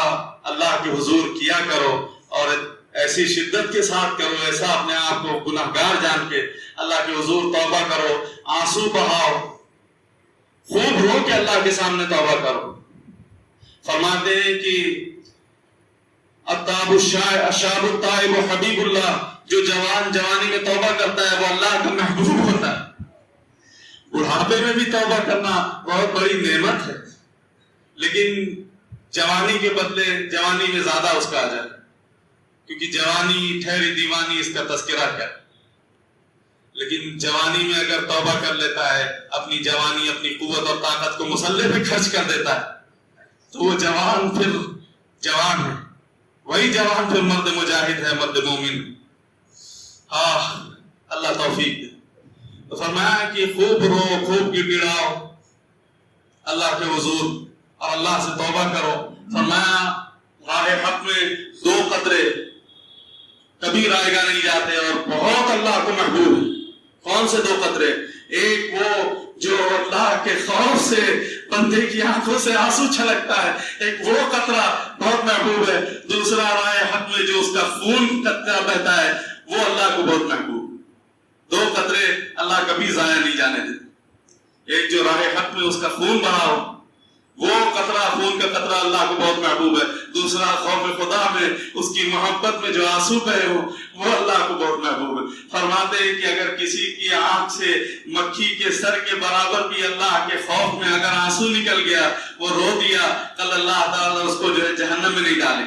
اللہ کے حضور کیا کرو اور ایسی شدت کے ساتھ کرو, ایسا اپنے آپ کو گناہ گار جان کے اللہ کے حضور توبہ کرو, آنسو بہاؤ, خوب رو کے اللہ کے سامنے توبہ کرو. فرماتے ہیں کہ الشاب التائب حبیب اللہ, جو جوان جوانی میں توبہ کرتا ہے وہ اللہ کا محبوب ہوتا ہے. بڑھاپے میں بھی توبہ کرنا بہت بڑی نعمت ہے, لیکن جوانی کے بدلے جوانی میں زیادہ اس کا اجر ہے, کیونکہ جوانی ٹھہری دیوانی اس کا تذکرہ کیا. لیکن جوانی میں اگر توبہ کر لیتا ہے, اپنی جوانی اپنی قوت اور طاقت کو مسلح پہ خرچ کر دیتا ہے, تو وہ جوان پھر جوان ہے, وہی جوان پھر مرد مجاہد ہے, مرد مومن. اللہ توفیق دے. تو فرمایا کہ خوب رو, خوب گڑگڑاؤ اللہ کے حضور اور اللہ سے توبہ کرو. فرمایا راہ حق میں 2 قطرے کبھی رائے گا نہیں جاتے اور بہت اللہ کو محبوب ہے. کون سے 2 قطرے؟ ایک وہ جو اللہ کے خوف سے بندے کی آنکھوں سے آنسو چھلکتا ہے، ایک وہ قطرہ بہت محبوب ہے، دوسرا رائے حق میں جو اس کا خون قطرہ بہتا ہے وہ اللہ کو بہت محبوب. دو قطرے اللہ کبھی ضائع نہیں جانے دیتے. ایک جو راہ حق میں اس کا خون بہا ہو، وہ قطرہ، خون کا قطرہ اللہ کو بہت محبوب ہے. دوسرا خوف خدا میں، اس کی محبت میں جو آنسو بہے ہو وہ اللہ کو بہت محبوب ہے. فرماتے ہیں کہ اگر کسی کی آنکھ سے مکھی کے سر کے برابر بھی اللہ کے خوف میں اگر آنسو نکل گیا، وہ رو دیا، کل اللہ تعالیٰ اس کو جو ہے جہنم میں نہیں ڈالے.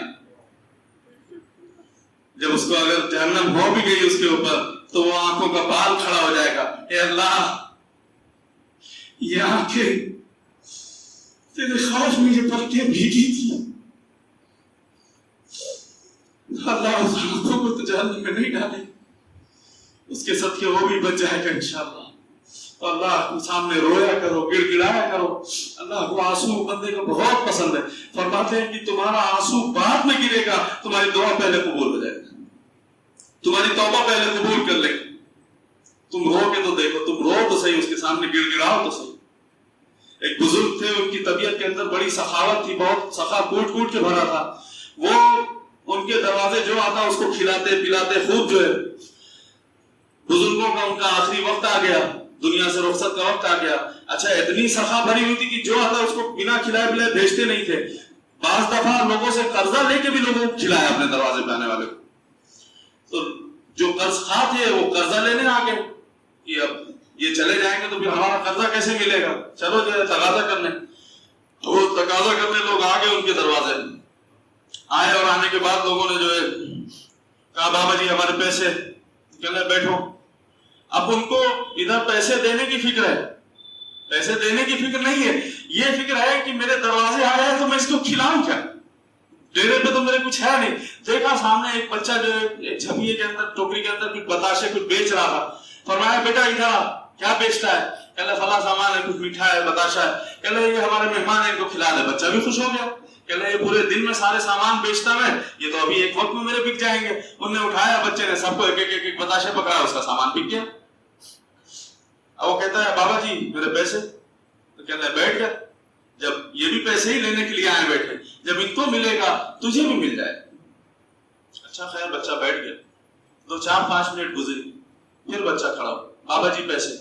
جب اس کو اگر جہنم ہو بھی گئی اس کے اوپر تو وہ آنکھوں کا بال کھڑا ہو جائے گا. اے اللہ، یہ آنکھیں تیرے خوف میں یہ پلکیں بھیگی تھی، اللہ اس آنکھوں کو تو جہنم میں نہیں ڈالے، اس کے صدقے وہ بھی بچ جائے گا انشاءاللہ. تو اللہ کے سامنے رویا کرو، گڑ گڑایا کرو. اللہ کو آنسو بندے کو بہت پسند ہے. فرماتے ہیں کہ تمہارا آنسو بعد میں گرے گا، تمہاری دعا پہلے قبول ہو جائے گا، تمہاری توبہ پہلے قبول کر لے گا. تم رو کے تو دیکھو، تم رو تو صحیح، اس کے سامنے گڑ گڑاؤ تو صحیح. ایک بزرگ تھے، ان کی طبیعت کے اندر بڑی سخاوت تھی، بہت سخا کوٹ کوٹ کے بھرا تھا. وہ ان کے دروازے جو آتا اس کو کھلاتے پلاتے خوب. جو ہے بزرگوں کا ان کا آخری وقت آ گیا، دنیا سے رخصت کا وقت آ گیا. اچھا، اتنی سخا بھری ہوئی تھی کہ جو آتا اس کو بنا کھلائے پلائے بھیجتے نہیں تھے. بعض دفعہ لوگوں سے قرضہ لے کے بھی لوگوں کو کھلایا اپنے دروازے پہ آنے والے کو. تو جو قرض خواہ تھے وہ قرضہ لینے آ گئے کہ اب یہ چلے جائیں گے تو پھر ہمارا قرضہ کیسے ملے گا، چلو جو ہے تقاضا کرنے. تو وہ تقاضا کرنے لوگ آ گئے ان کے دروازے آئے، اور آنے کے بعد لوگوں نے جو ہے کہا بابا جی ہمارے پیسے. کہنے بیٹھو. اب ان کو ادھر پیسے دینے کی فکر ہے، پیسے دینے کی فکر نہیں ہے، یہ فکر ہے کہ میرے دروازے آیا ہے تو میں اس کو کھلاؤں کیا، ڈیرے پہ تو میرے کچھ ہے نہیں. دیکھا سامنے ایک بچہ جو ہے ایک جھبیے کے اندر، ٹوکری کے اندر کچھ بتاشے کچھ بیچ رہا تھا. فرمایا بیٹا ادھر کیا بیچتا ہے؟ کہنے فلاں سامان ہے، کچھ میٹھا ہے، بتاشا ہے. کہنے یہ ہمارے مہمان ہیں، ان کو کھلا دے. بچہ بھی خوش ہو گیا. کہنے یہ پورے دن میں سارے سامان بیچتا میں، یہ تو ابھی ایک وقت میں میرے بک جائیں گے. انہوں نے اٹھایا، بچے نے سب کو ایک ایک بتاشے پکڑا، اس کا سامان بک گیا. اب وہ کہتا ہے بابا جی میرے پیسے. تو کہتا ہے بیٹھ گیا، جب یہ بھی پیسے ہی لینے کے لیے آئے بیٹھے، جب ان کو ملے گا تجھے بھی مل جائے. اچھا خیر بچہ بیٹھ گیا. 2-4-5 منٹ گزری، پھر بچہ کھڑا ہو، بابا جی پیسے.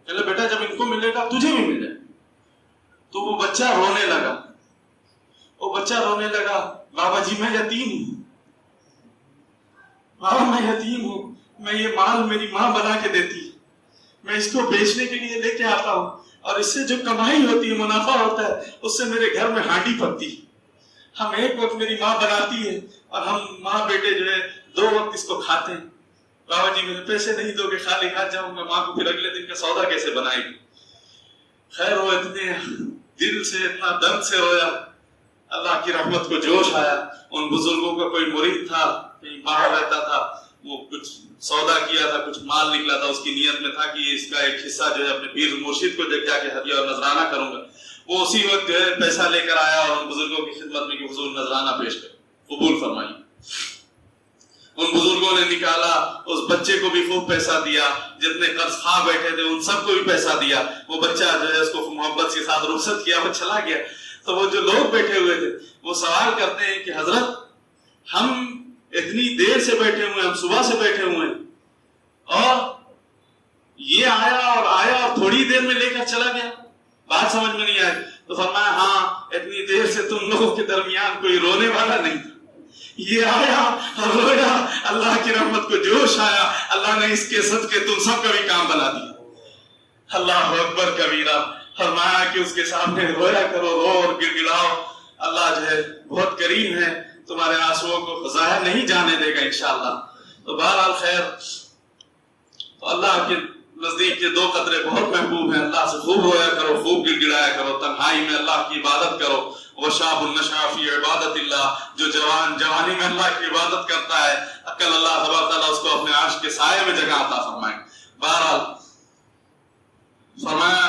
کہنے بیٹا جب ان کو ملے گا تجھے بھی مل جائے. تو وہ بچہ رونے لگا. بابا جی میں یتیم ہوں، بابا میں یتیم ہوں، میں یہ مال میری ماں بنا کے دیتی ہے، میں اس کو بیچنے کے لیے لے کے آتا ہوں، اور اس سے جو کمائی ہوتی ہے، منافع ہوتا ہے، اس سے میرے گھر میں ہانڈی پکتی ہے. ہم ایک وقت میری ماں بناتی ہے اور ہم ماں بیٹے جو ہے 2 وقت اس کو کھاتے ہیں. بابا جی میرے پیسے نہیں دو گے، خالی ہاتھ جاؤں گا، ماں کو پھر اگلے دن کا سودا کیسے بنائے گی. خیر وہ اتنے دل سے، اتنا درد سے رویا. اللہ کی رحمت کو جوش آیا. ان بزرگوں کا کوئی مرید تھا، کہیں باہر رہتا تھا، وہ کچھ سودا کیا تھا، کچھ مال نکلا تھا، اس کی نیت میں تھا کہ اس کا ایک حصہ جو ہے اپنے پیر مرشد کو دے جا کے ہدیہ اور نذرانہ کروں گا. وہ اسی وقت جو ہے پیسہ لے کر آیا اور ان بزرگوں کی خدمت میں کہ حضور نذرانہ پیش کر قبول فرمائی. ان بزرگوں نے نکالا، اس بچے کو بھی خوب پیسہ دیا، جتنے قرض خواہ بیٹھے تھے ان سب کو بھی پیسہ دیا. وہ بچہ جو ہے اس کو محبت کے ساتھ رخصت کیا، وہ چلا گیا. تو وہ جو لوگ بیٹھے ہوئے تھے وہ سوال کرتے ہیں کہ حضرت ہم اتنی دیر سے بیٹھے ہوئے ہیں، ہم صبح سے بیٹھے ہوئے ہیں، اور یہ آیا اور تھوڑی دیر میں لے کر چلا گیا، بات سمجھ میں نہیں آئی. تو فرمایا ہاں اتنی دیر سے تم لوگوں کے درمیان کوئی رونے والا نہیں تھا، یہ آیا اور رویا، اللہ کی رحمت کو جوش آیا، اللہ نے اس کے صدقے تم سب کا بھی کام بنا دیا. اللہ اکبر کبیرہ. فرمایا کہ اس کے سامنے رویا کرو، رو اور گڑ گڑاؤ. اللہ جو ہے بہت کریم ہے، تمہارے آنسوؤں کو ظاہر نہیں جانے دے گا انشاءاللہ. تو بہرحال خیر، تو اللہ کے نزدیک یہ 2 قطرے بہت محبوب ہیں. اللہ سے خوب رویا کرو، خوب گڑ گڑایا کرو، تنہائی میں اللہ کی عبادت کرو. وشاب النشا فی عبادت اللہ، جو جوانی میں اللہ کی عبادت کرتا ہے، عقل اللہ تبارک تعالیٰ اس کو اپنے عرش کے سائے میں جگہ عطا فرمائے. بہرحال فرمایا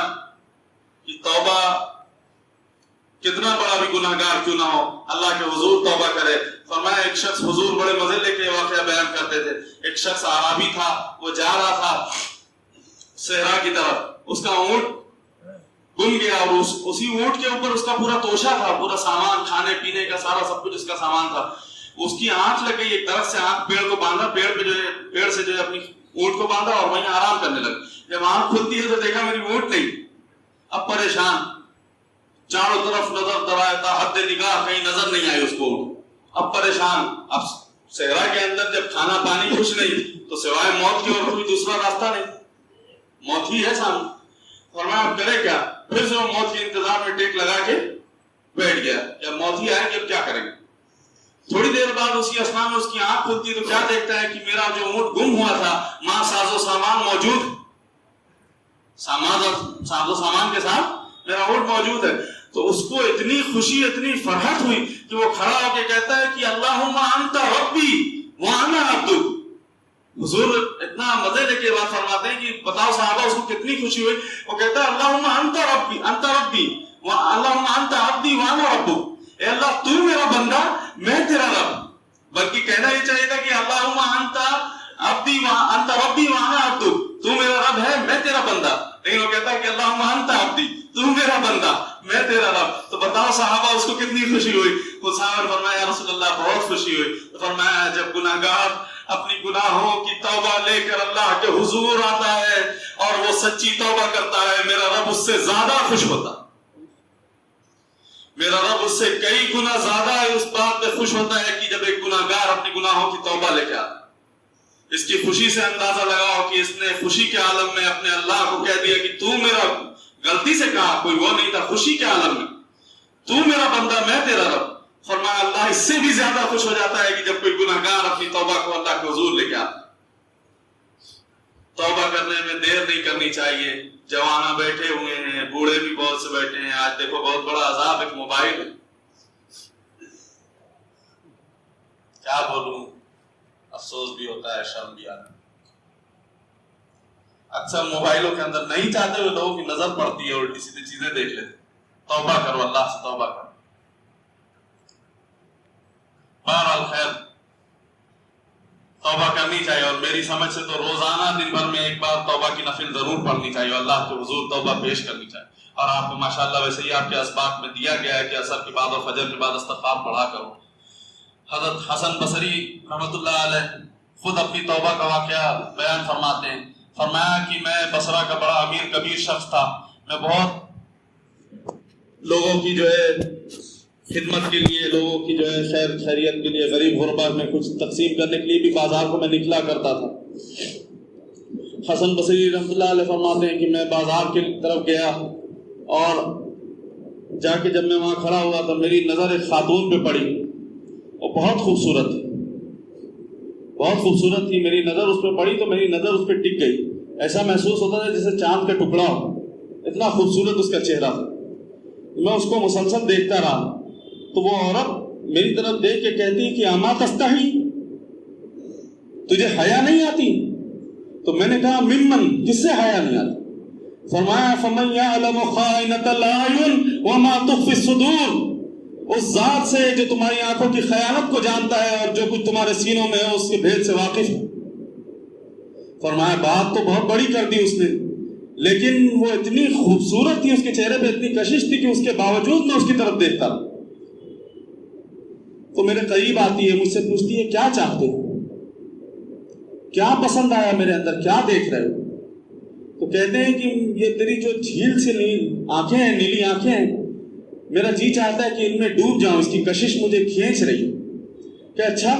کہ توبہ کتنا بڑا بھی گناہگار کیوں نہ ہو اللہ کے حضور توبہ کرے. فرمایا ایک شخص، حضور بڑے مزے لے کے واقعہ بیان کرتے تھے، ایک شخص عربی تھا، وہ جا رہا تھا صحرا کی طرف، اس کا اونٹ گم گیا اور اسی اونٹ کے اوپر اس کا پورا توشہ تھا، پورا سامان کھانے پینے کا سارا سب کچھ اس کا سامان تھا. اس کی آنکھ لگ گئی، ایک طرف سے آنکھ پیڑ کو باندھا، پیڑ سے جو ہے اپنی اونٹ کو باندھا اور وہیں آرام کرنے لگا. جب آنکھ کھلتی ہے تو دیکھا میری اونٹ نہیں. اب پریشان، چاروں طرف نظر درایا، حد نگاہ کہیں نظر نہیں آئی اس کو. اب پریشان، اب صحرا کے اندر جب کھانا پانی کچھ نہیں تو سوائے موت کی اور کوئی دوسرا راستہ نہیں، موت ہی ہے سامنے. فرمایا اب کرے کیا؟ پھر سے وہ موت کے انتظار میں ٹیک لگا کے بیٹھ گیا. جب موت ہی آئے گی اب کیا کریں گے؟ تھوڑی دیر بعد اسی اسنا میں اس کی آنکھ کھلتی تو کیا دیکھتا ہے کہ میرا جو اونٹ گم ہوا تھا ماں ساز و سامان موجود، ساز و سامان کے ساتھ میرا اونٹ موجود ہے. تو اس کو اتنی خوشی اتنی فرحت ہوئی کہ وہ کھڑا ہو کے کہتا ہے کہ اللہم انت ربی وانا عبدک. حضور اتنا مزے لے کے بات فرماتے ہیں کہ بتاؤ صحابہ اس کو کتنی خوشی ہوئی. وہ کہتا ہے اللہم انت ربی اللہم انت عبدی وانا ربک. اے اللہ تو میرا بندہ میں تیرا رب. بلکہ کہنا یہ چاہیے تھا کہ اللہم انت عبدی انت ربی وانا عبدک، تو میرا رب ہے میں تیرا بندہ. لیکن وہ کہتا ہے کہ اللہم انت عبدی، تو میرا بندہ میں تیرا رب. تو بتاؤ صحابہ اس کو کتنی خوشی ہوئی. وہ صحابہ نے فرمایا یا رسول اللہ بہت خوشی ہوئی. تو فرمایا جب گناہگار اپنی گناہوں کی توبہ لے کر اللہ کے حضور آتا ہے اور وہ سچی توبہ کرتا ہے، میرا رب اس سے زیادہ خوش ہوتا. میرا رب اس سے کئی گنا زیادہ اس بات پہ خوش ہوتا ہے کہ جب ایک گناہگار اپنی گناہوں کی توبہ لے کے آتا. اس کی خوشی سے اندازہ لگاؤ کہ اس نے خوشی کے عالم میں اپنے اللہ کو کہہ دیا کہ تو میرا، غلطی سے کہا، کوئی وہ نہیں تھا، خوشی کے عالم میں تو میرا بندہ میں تیرا رب. فرمایا اللہ اس سے بھی زیادہ خوش ہو جاتا ہے کہ جب کوئی گناہگار اپنی توبہ کو اللہ کے حضور لے کے آتا. توبہ کرنے میں دیر نہیں کرنی چاہیے. جوانہ بیٹھے ہوئے ہیں، بوڑھے بھی بہت سے بیٹھے ہیں. آج دیکھو بہت بڑا عذاب ایک موبائل ہے. کیا بولوں، افسوس بھی ہوتا ہے، شرم بھی آتا ہے. اکثر موبائلوں کے اندر نہیں چاہتے ہوئے لوگوں کی نظر پڑتی ہے، الٹی سیدھی چیزیں دیکھ لیتے. توبہ کرو، اللہ سے توبہ کرو. بہرحال خیر توبہ کرنی چاہیے، اور میری سمجھ سے تو روزانہ دن بھر میں ایک بار توبہ کی نفل ضرور پڑھنی چاہیے، اللہ کے حضور توبہ پیش کرنی چاہیے. اور آپ کو ماشاءاللہ ویسے ہی آپ کے اسباق میں دیا گیا ہے کہ عصر کے بعد اور فجر کے بعد استغفار پڑھا کرو. حضرت حسن بصری رحمۃ اللہ علیہ خود اپنی توبہ کا واقعہ بیان فرماتے ہیں. فرمایا کہ میں بصرہ کا بڑا امیر کبیر شخص تھا. میں بہت لوگوں کی جو ہے خدمت کے لیے، لوگوں کی جو ہے خیر خیریت کے لیے، غریب غربا میں کچھ تقسیم کرنے کے لیے بھی بازار کو میں نکلا کرتا تھا. حسن بصری رحمۃ اللہ علیہ فرماتے ہیں کہ میں بازار کی طرف گیا اور جا کے جب میں وہاں کھڑا ہوا تو میری نظر ایک خاتون پہ پڑی. وہ بہت خوبصورت تھی، بہت خوبصورت تھی. میری نظر اس پہ پڑی تو میری نظر اس پہ ٹک گئی. ایسا محسوس ہوتا تھا جیسے چاند کا ٹکڑا ہو، اتنا خوبصورت اس کا چہرہ تھا. میں اس کو مسلسل دیکھتا رہا تو وہ عورت میری طرف دیکھ کے کہتی کہ اما تستحی، تجھے حیا نہیں آتی؟ تو میں نے کہا ممن، کس سے حیا نہیں آتی؟ فرمایا فمن یعلم خائنۃ الاعین وما تخفی الصدور، اس ذات سے جو تمہاری آنکھوں کی خیانت کو جانتا ہے اور جو کچھ تمہارے سینوں میں ہے اس کے بھید سے واقف ہے. فرمایا بات تو بہت بڑی کر دی اس نے، لیکن وہ اتنی خوبصورت تھی، اس کے چہرے پہ اتنی کشش تھی کہ اس کے باوجود میں اس کی طرف دیکھتا رہا. تو میرے قریب آتی ہے، مجھ سے پوچھتی ہے کیا چاہتے ہو، کیا پسند آیا میرے اندر، کیا دیکھ رہے ہو؟ تو کہتے ہیں کہ یہ تیری جو جھیل سے آنکھیں ہیں، نیلی آنکھیں ہیں، میرا جی چاہتا ہے کہ ان میں ڈوب جاؤں، اس کی کشش مجھے کھینچ رہی ہے. کہ اچھا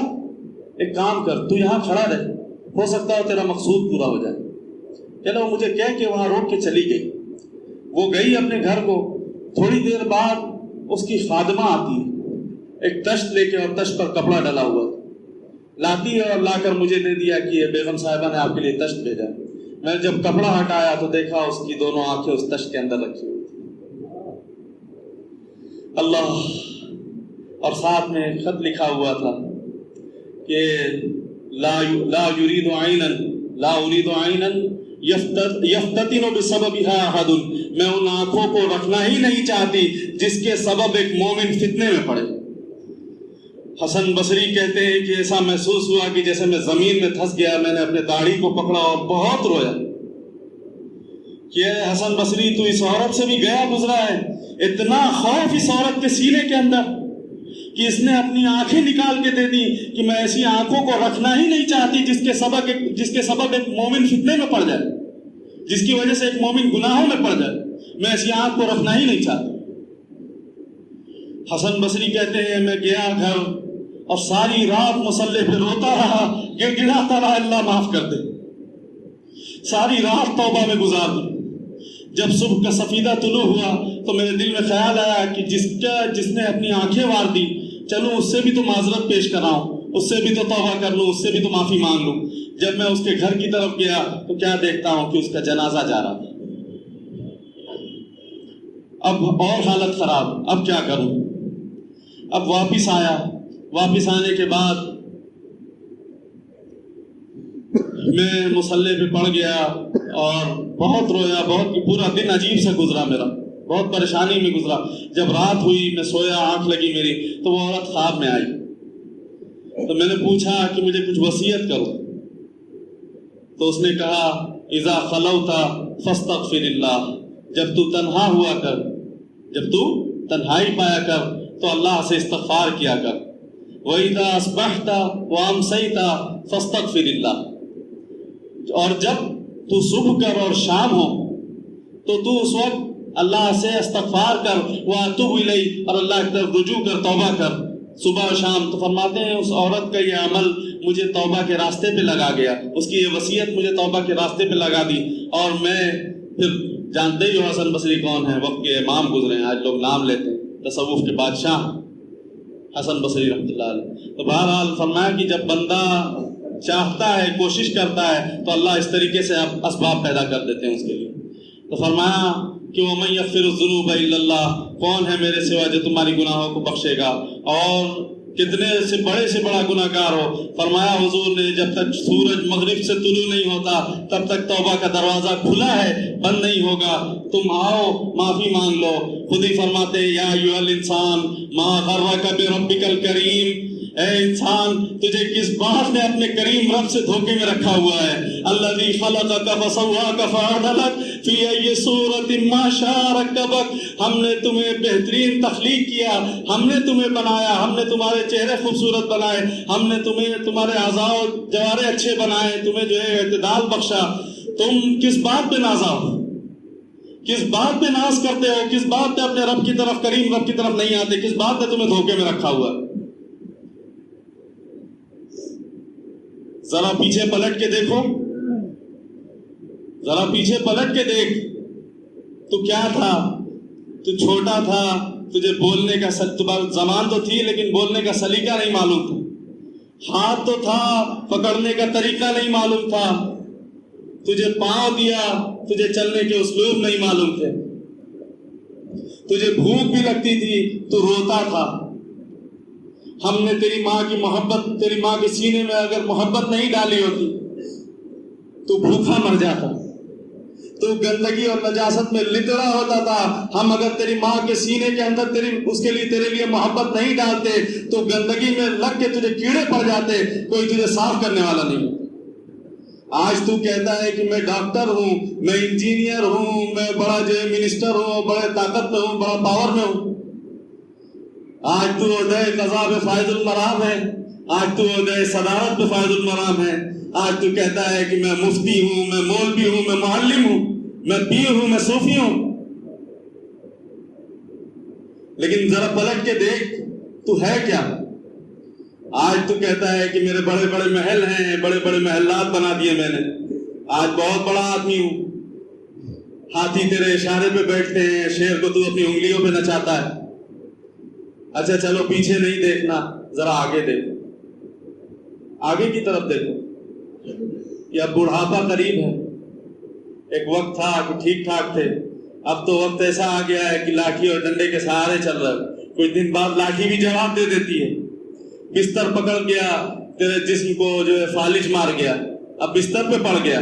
ایک کام کر، تو یہاں کھڑا رہ، ہو سکتا ہے تیرا مقصود پورا ہو جائے. چلو مجھے کہہ کے وہاں روک کے چلی گئی. وہ گئی اپنے گھر کو. تھوڑی دیر بعد اس کی خادمہ آتی ہے ایک تشت لے کے، اور تشت پر کپڑا ڈلا ہوا لاتی ہے اور لا کر مجھے دے دیا کہ یہ بیگم صاحبہ نے آپ کے لیے تشت بھیجا. میں نے جب کپڑا ہٹایا تو دیکھا اس کی دونوں آنکھیں اس تشت کے اندر رکھی ہوئی تھی. اللہ، اور ساتھ میں خط لکھا ہوا تھا کہ لا يريد عینا لا اريد عینا یفتتن بسببها احد، میں ان آنکھوں کو رکھنا ہی نہیں چاہتی جس کے سبب ایک مومن فتنے میں پڑے. حسن بصری کہتے ہیں کہ ایسا محسوس ہوا کہ جیسے میں زمین میں دھس گیا. میں نے اپنے داڑھی کو پکڑا اور بہت رویا کہ اے حسن بصری تو اس عورت سے بھی گیا گزرا ہے. اتنا خوف اس عورت کے سینے کے اندر کہ اس نے اپنی آنکھیں نکال کے دے دی کہ میں ایسی آنکھوں کو رکھنا ہی نہیں چاہتی جس کے سبب ایک مومن فتنے میں پڑ جائے, جس کی وجہ سے ایک مومن گناہوں میں پڑ جائے. میں ایسی آنکھ کو رکھنا ہی نہیں چاہتا. حسن بصری کہتے ہیں میں گیا گھر اور ساری رات مصلی پہ روتا رہا, گڑ گڑاتا رہا اللہ معاف کر دے. ساری رات توبہ میں گزار دی. جب صبح کا سفیدہ طلوع ہوا تو میرے دل میں خیال آیا کہ جس نے اپنی آنکھیں وار دی, چلو اس سے بھی تو معذرت پیش کراؤں, اس سے بھی تو توبہ کر لوں, اس سے بھی تو معافی مانگ لوں. جب میں اس کے گھر کی طرف گیا تو کیا دیکھتا ہوں کہ اس کا جنازہ جا رہا تھا. اب اور حالت خراب, اب کیا کروں. اب واپس آیا. واپس آنے کے بعد میں مصلی پہ پڑ گیا اور بہت رویا. بہت پورا دن عجیب سے گزرا میرا, بہت پریشانی میں گزرا. جب رات ہوئی میں سویا, آنکھ لگی میری تو وہ عورت خواب میں آئی. تو میں نے پوچھا کہ مجھے کچھ وصیت کرو. تو اس نے کہا اذا خلوت فاستغفر اللہ, جب تو تنہا ہوا کر, جب تو تنہائی پایا کر تو اللہ سے استغفار کیا کر. وَإِذَا أَصْبَحْتَ وَأَمْسَيْتَ فَاسْتَغْفِرِ اللَّهِ, اور جب تو صبح کر اور شام ہو تو تو اس وقت اللہ سے استغفار کر. وَأَتُوبُ إِلَيْهِ, اور اللہ کی طرف رجوع کر, توبہ کر صبح و شام. تو فرماتے ہیں اس عورت کا یہ عمل مجھے توبہ کے راستے پہ لگا گیا. اس کی یہ وصیت مجھے توبہ کے راستے پہ لگا دی. اور میں پھر جانتے ہی ہو حسن بصری کون ہے, وقت کے امام گزرے ہیں, آج لوگ نام لیتے ہیں, تصوف کے بادشاہ حسن بصری رحمۃ اللہ علیہ. تو بہرحال فرمایا کہ جب بندہ چاہتا ہے, کوشش کرتا ہے, تو اللہ اس طریقے سے اسباب پیدا کر دیتے ہیں اس کے لیے. تو فرمایا کہ وَمَن يَغْفِرُ الذُّنُوبَ إِلَّا اللَّهُ, کون ہے میرے سوا جو تمہاری گناہوں کو بخشے گا, اور کتنے سے بڑا گناہ گار ہو. فرمایا حضور نے جب تک سورج مغرب سے طلوع نہیں ہوتا تب تک توبہ کا دروازہ کھلا ہے, بند نہیں ہوگا. تم آؤ معافی مانگ لو. خود ہی فرماتے یا ایھا الانسان ما غرک بربک الکریم, اے انسان تجھے کس بات نے اپنے کریم رب سے دھوکے میں رکھا ہوا ہے. الذی خلقک فسواک فعدلک فی ای صورت ما شاء رکبک, ہم نے تمہیں بہترین تخلیق کیا, ہم نے تمہیں بنایا, ہم نے تمہارے چہرے خوبصورت بنائے, ہم نے تمہارے اعضاء و جوارے اچھے بنائے, تمہیں جو ہے اعتدال بخشا. تم کس بات پہ نازا ہو, کس بات پہ ناز کرتے ہو, کس بات پہ اپنے رب کی طرف, کریم رب کی طرف نہیں آتے, کس بات پہ تمہیں دھوکے میں رکھا ہوا ہے. ذرا پیچھے پلٹ کے دیکھو, ذرا پیچھے پلٹ کے دیکھ. تو کیا تھا, تو چھوٹا تھا, تجھے بولنے کا زبان تو تھی لیکن بولنے کا سلیقہ نہیں معلوم تھا. ہاتھ تو تھا, پکڑنے کا طریقہ نہیں معلوم تھا. تجھے پاؤں دیا, تجھے چلنے کے اسلوب نہیں معلوم تھے. تجھے بھوک بھی لگتی تھی تو روتا تھا. ہم نے تیری ماں کی محبت, تیری ماں کے سینے میں اگر محبت نہیں ڈالی ہوتی تو بھوکا مر جاتا, تو گندگی اور نجاست میں لتڑا ہوتا تھا. ہم اگر تیری ماں کے سینے کے اندر تیرے لیے محبت نہیں ڈالتے تو گندگی میں لگ کے تجھے کیڑے پڑ جاتے, کوئی تجھے صاف کرنے والا نہیں. آج تو کہتا ہے کہ میں ڈاکٹر ہوں, میں انجینئر ہوں, میں بڑا جو منسٹر ہوں, بڑے طاقت میں ہوں, بڑا پاور میں ہوں. آج تو عہدہ قضا پہ فائز المرام ہے, آج تو عہدہ صدارت پہ فائز المرام ہے. آج تو کہتا ہے کہ میں مفتی ہوں, میں مولوی ہوں, میں معلم ہوں, میں پیر ہوں, میں صوفی ہوں. لیکن ذرا پلٹ کے دیکھ تو ہے کیا. آج تو کہتا ہے کہ میرے بڑے بڑے محل ہیں, بڑے بڑے محلات بنا دیے میں نے, آج بہت بڑا آدمی ہوں. ہاتھی تیرے اشارے پہ بیٹھتے ہیں, شیر کو تو اپنی انگلیوں پہ نچاتا ہے. اچھا چلو پیچھے نہیں دیکھنا, ذرا آگے دیکھو, آگے کی طرف دیکھو کہ اب بڑھاپا قریب ہے. ایک وقت تھا کہ ٹھیک ٹھاک تھے, اب تو وقت ایسا آ گیا ہے کہ لاٹھی اور ڈنڈے کے سہارے چل رہے. کچھ دن بعد لاٹھی بھی جواب دے دیتی ہے. بستر پکڑ گیا, تیرے جسم کو جو ہے فالج مار گیا, اب بستر پہ پڑ گیا.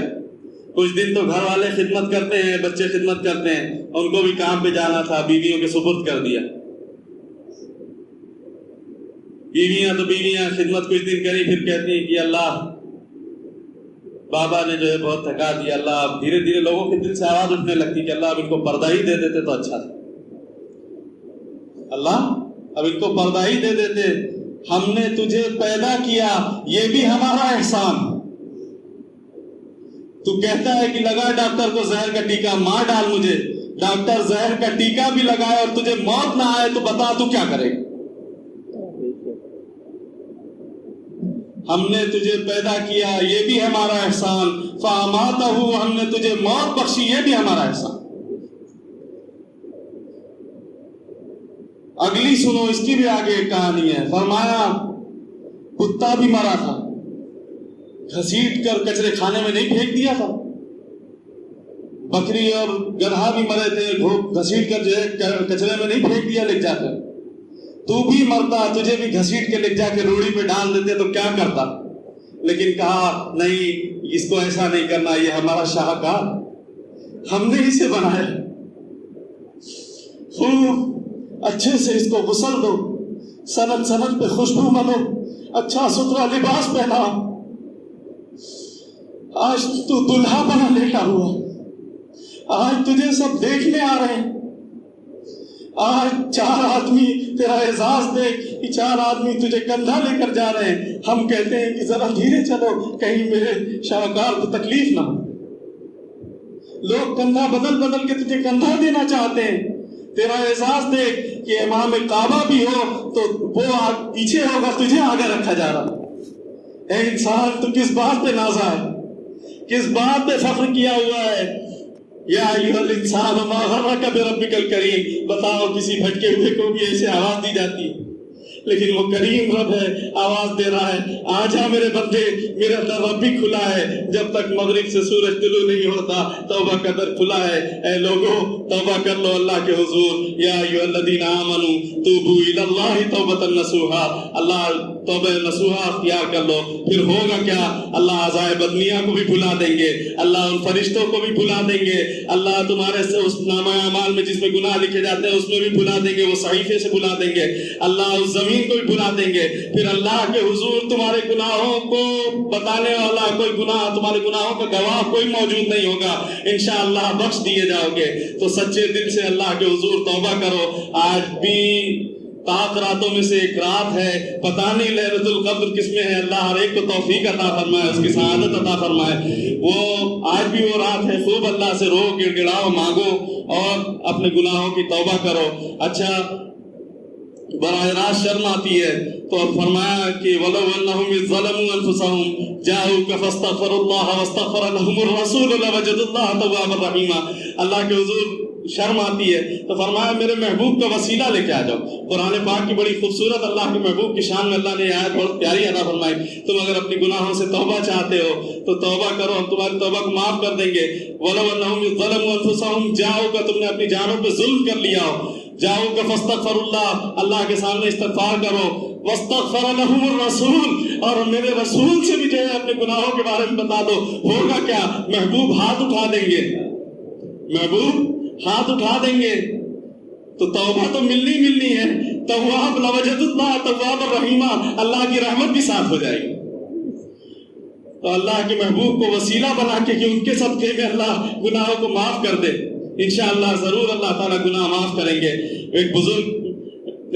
کچھ دن تو گھر والے خدمت کرتے ہیں, بچے خدمت کرتے ہیں, ان کو بھی کام پہ جانا تھا, بیویوں کے سپرد کر دیا. بیویاں خدمت کچھ دن کری, پھر کہتی ہیں کہ اللہ بابا نے جو ہے بہت تھکا دیا، اللہ اب دھیرے دھیرے لوگوں کے دل سے آواز اٹھنے لگتی کہ اللہ اب ان کو پردہ ہی دے دیتے تو اچھا تھا، اللہ اب ان کو پردہ ہی دے دیتے، ہم نے تجھے پیدا کیا یہ بھی ہمارا احسان۔ تو کہتا ہے کہ لگا ڈاکٹر کو زہر کا ٹیکا، مار ڈال مجھے، ڈاکٹر زہر کا ٹیکا بھی لگائے اور تجھے موت نہ آئے تو بتا تو کیا کرے؟ ہم نے تجھے پیدا کیا یہ بھی ہمارا احسان، فَأَمَاتَهُ ہم نے تجھے موت بخشی یہ بھی ہمارا احسان۔ اگلی سنو، اس کی بھی آگے ایک کہانی ہے۔ فرمایا کتا بھی مرا تھا، گھسیٹ کر کچرے خانے میں نہیں پھینک دیا تھا، بکری اور گدھا بھی مرے تھے، گھسیٹ کر جو ہے کچرے میں نہیں پھینک دیا لے جا کر، تو بھی مرتا، تجھے بھی گھسیٹ کے لے جا کے روڑی پہ ڈال دیتے تو کیا کرتا؟ لیکن کہا نہیں، اس کو ایسا نہیں کرنا، یہ ہمارا شاہکار، ہم نے اسے بنایا، خوب اچھے سے اس کو غسل دو، سنت سنت پہ خوشبو ملو، اچھا ستھرا لباس پہنا، آج تو دلہا بنا لیٹا ہوا، آج تجھے سب دیکھنے آ رہے ہیں، آج 4 آدمی تیرا اعزاز دیکھ کہ 4 آدمی تجھے کندھا لے کر جا رہے ہیں، ہم کہتے ہیں کہ ذرا دھیرے چلو کہیں میرے شاہکار کو تکلیف نہ ہو، لوگ کندھا بدل بدل کے تجھے کندھا دینا چاہتے ہیں، تیرا اعزاز دیکھ کہ امام کعبہ بھی ہو تو وہ پیچھے ہوگا، تجھے آگے رکھا جا رہا۔ اے انسان تو کس بات پہ نازا ہے، کس بات پہ فخر کیا ہوا ہے؟ یا ایھا الانسان ما غرک بربک الکریم، بتاؤ کسی بھٹکے ہوئے کو بھی ایسے آواز دی جاتی ہے، لیکن وہ کریم رب ہے، آواز دے رہا ہے آجا میرے بندے، میرا در رب بھی کھلا ہے، جب تک مغرب سے سورج طلوع نہیں ہوتا توبہ کا در کھلا ہے۔ اے لوگوں توبہ کر لو اللہ کے حضور، یا ایھا الذین آمنوا توبوا الی اللہ توبۃ نصوحا، اللہ توبہ نصوحا اختیار کر لو، پھر ہوگا کیا؟ اللہ عزائے بدنیہ کو بھی بھلا دیں گے، اللہ ان فرشتوں کو بھی بھلا دیں گے، اللہ تمہارے سے اس نامہ اعمال میں جس میں گناہ لکھے جاتے ہیں اس میں بھی بھلا دیں گے، وہ صحیفے سے بھلا دیں گے، اللہ اس زمین کو بھی بھلا دیں گے، پھر اللہ کے حضور تمہارے گناہوں کو بتانے والا کوئی گناہ، تمہارے گناہوں کا گواہ کوئی موجود نہیں ہوگا، انشاءاللہ بخش دیے جاؤ گے۔ تو سچے دل سے اللہ کے حضور توبہ کرو۔ آج بھی پاک راتوں میں سے ایک رات ہے، پتہ نہیں لیلۃ القدر کس میں ہے، اللہ ہر ایک کو توفیق عطا فرمائے، اس کی سعادت عطا فرمائے۔ وہ آج بھی وہ رات ہے، خوب اللہ سے رو، گڑ گڑاؤ، مانگو اور اپنے گناہوں کی توبہ کرو۔ اچھا براہ راست شرم آتی ہے تو اب فرمایا کہ وَلَوْ أَنَّهُمْ إِذْ ظَلَمُوا أَنفُسَهُمْ جَاءُوكَ فَاسْتَغْفَرُوا اللَّهَ وَاسْتَغْفَرَ لَهُمُ الرَّسُولُ لَوَجَدُوا اللَّهَ تَوَّابًا رَحِيمًا۔ اللہ کے حضور شرم آتی ہے تو فرمایا میرے محبوب کا وسیلہ لے کے آ جاؤ۔ قرآن پاک کی بڑی خوبصورت اللہ کے محبوب کی شان میں اللہ نے یہ آیت بہت پیاری عطا فرمائی، تم اگر اپنی گناہوں سے توبہ چاہتے ہو تو توبہ کرو، ہم تمہاری توبہ کو معاف کر دیں گے۔ وَلَوْ أَنَّهُمْ إِذْ ظَلَمُوا أَنفُسَهُمْ جَاءُوكَ، تم نے اپنی جانوں پہ ظلم کر لیا ہو، جاؤ فاستغفر اللہ، اللہ کے سامنے استغفار کرو، واستغفر لهم الرسول، اور میرے رسول سے بھی جو ہے اپنے گناہوں کے بارے میں بتا دو، ہوگا کیا؟ محبوب ہاتھ اٹھا دیں گے، محبوب ہاتھ اٹھا دیں گے، تو توبہ تو ملنی ہے، تواب لوجد اللہ تواب الرحیمہ، اللہ کی رحمت بھی ساتھ ہو جائے گی۔ تو اللہ کے محبوب کو وسیلہ بنا کے کہ ان کے صدقے میں اللہ گناہوں کو معاف کر دے، انشاءاللہ ضرور اللہ تعالیٰ گناہ معاف کریں گے۔ ایک بزرگ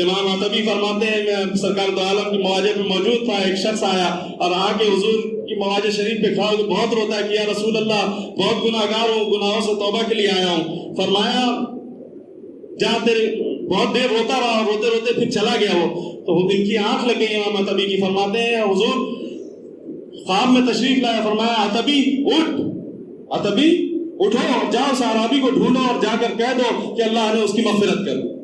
امام عتبی فرماتے ہیں، میں سرکار دو عالم کی مواجہ پہ موجود تھا، ایک شخص آیا اور آ کے حضور کی مواجہ شریف پہ کھڑا ہو کے بہت روتا ہے کہ یا رسول اللہ بہت گناہگار ہوں، گناہوں سے توبہ کے لیے آیا ہوں۔ فرمایا جہاں تیرے بہت دیر روتا رہا، روتے روتے پھر چلا گیا وہ، تو ان کی آنکھ لگ گئی امام عتبی کی۔ فرماتے ہیں حضور خواب میں تشریف لائے، فرمایا عتبی اٹھ، عتبی اٹھو، جاؤ صحابی کو ڈھونڈو اور جا کر کہہ دو کہ اللہ نے اس کی مغفرت کر دی۔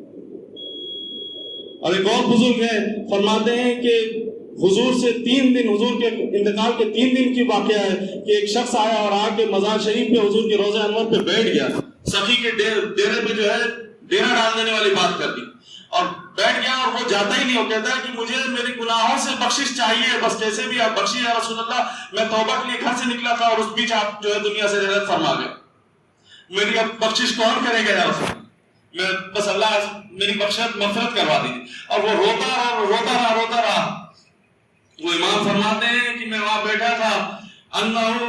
اور ایک اور بزرگ ہے فرماتے ہیں کہ حضور سے 3 دن، حضور کے انتقال کے 3 دن کی واقعہ ہے کہ ایک شخص آیا اور آ کے مزار شریف پہ حضور کے روضہ انور پہ بیٹھ گیا، سخی کے ڈیرے پہ جو ہے ڈیرا ڈال دینے والی بات کر دی اور بیٹھ گیا، اور وہ جاتا ہی نہیں، وہ کہتا ہے کہ مجھے میری گناہوں سے بخشش چاہیے، بس کیسے بھی آپ بخشی یا رسول اللہ، میں توبہ کے لیے گھر سے نکلا تھا اور اس بیچ آپ جو ہے دنیا سے رحمت فرما گئے، میری اب بخشش کون کرے گا یا رسول اللہ، میں بس اللہ میری مغفرت کروا دی۔ اور وہ روتا رہا۔ وہ امام فرماتے ہیں کہ میں وہاں بیٹھا تھا، انہو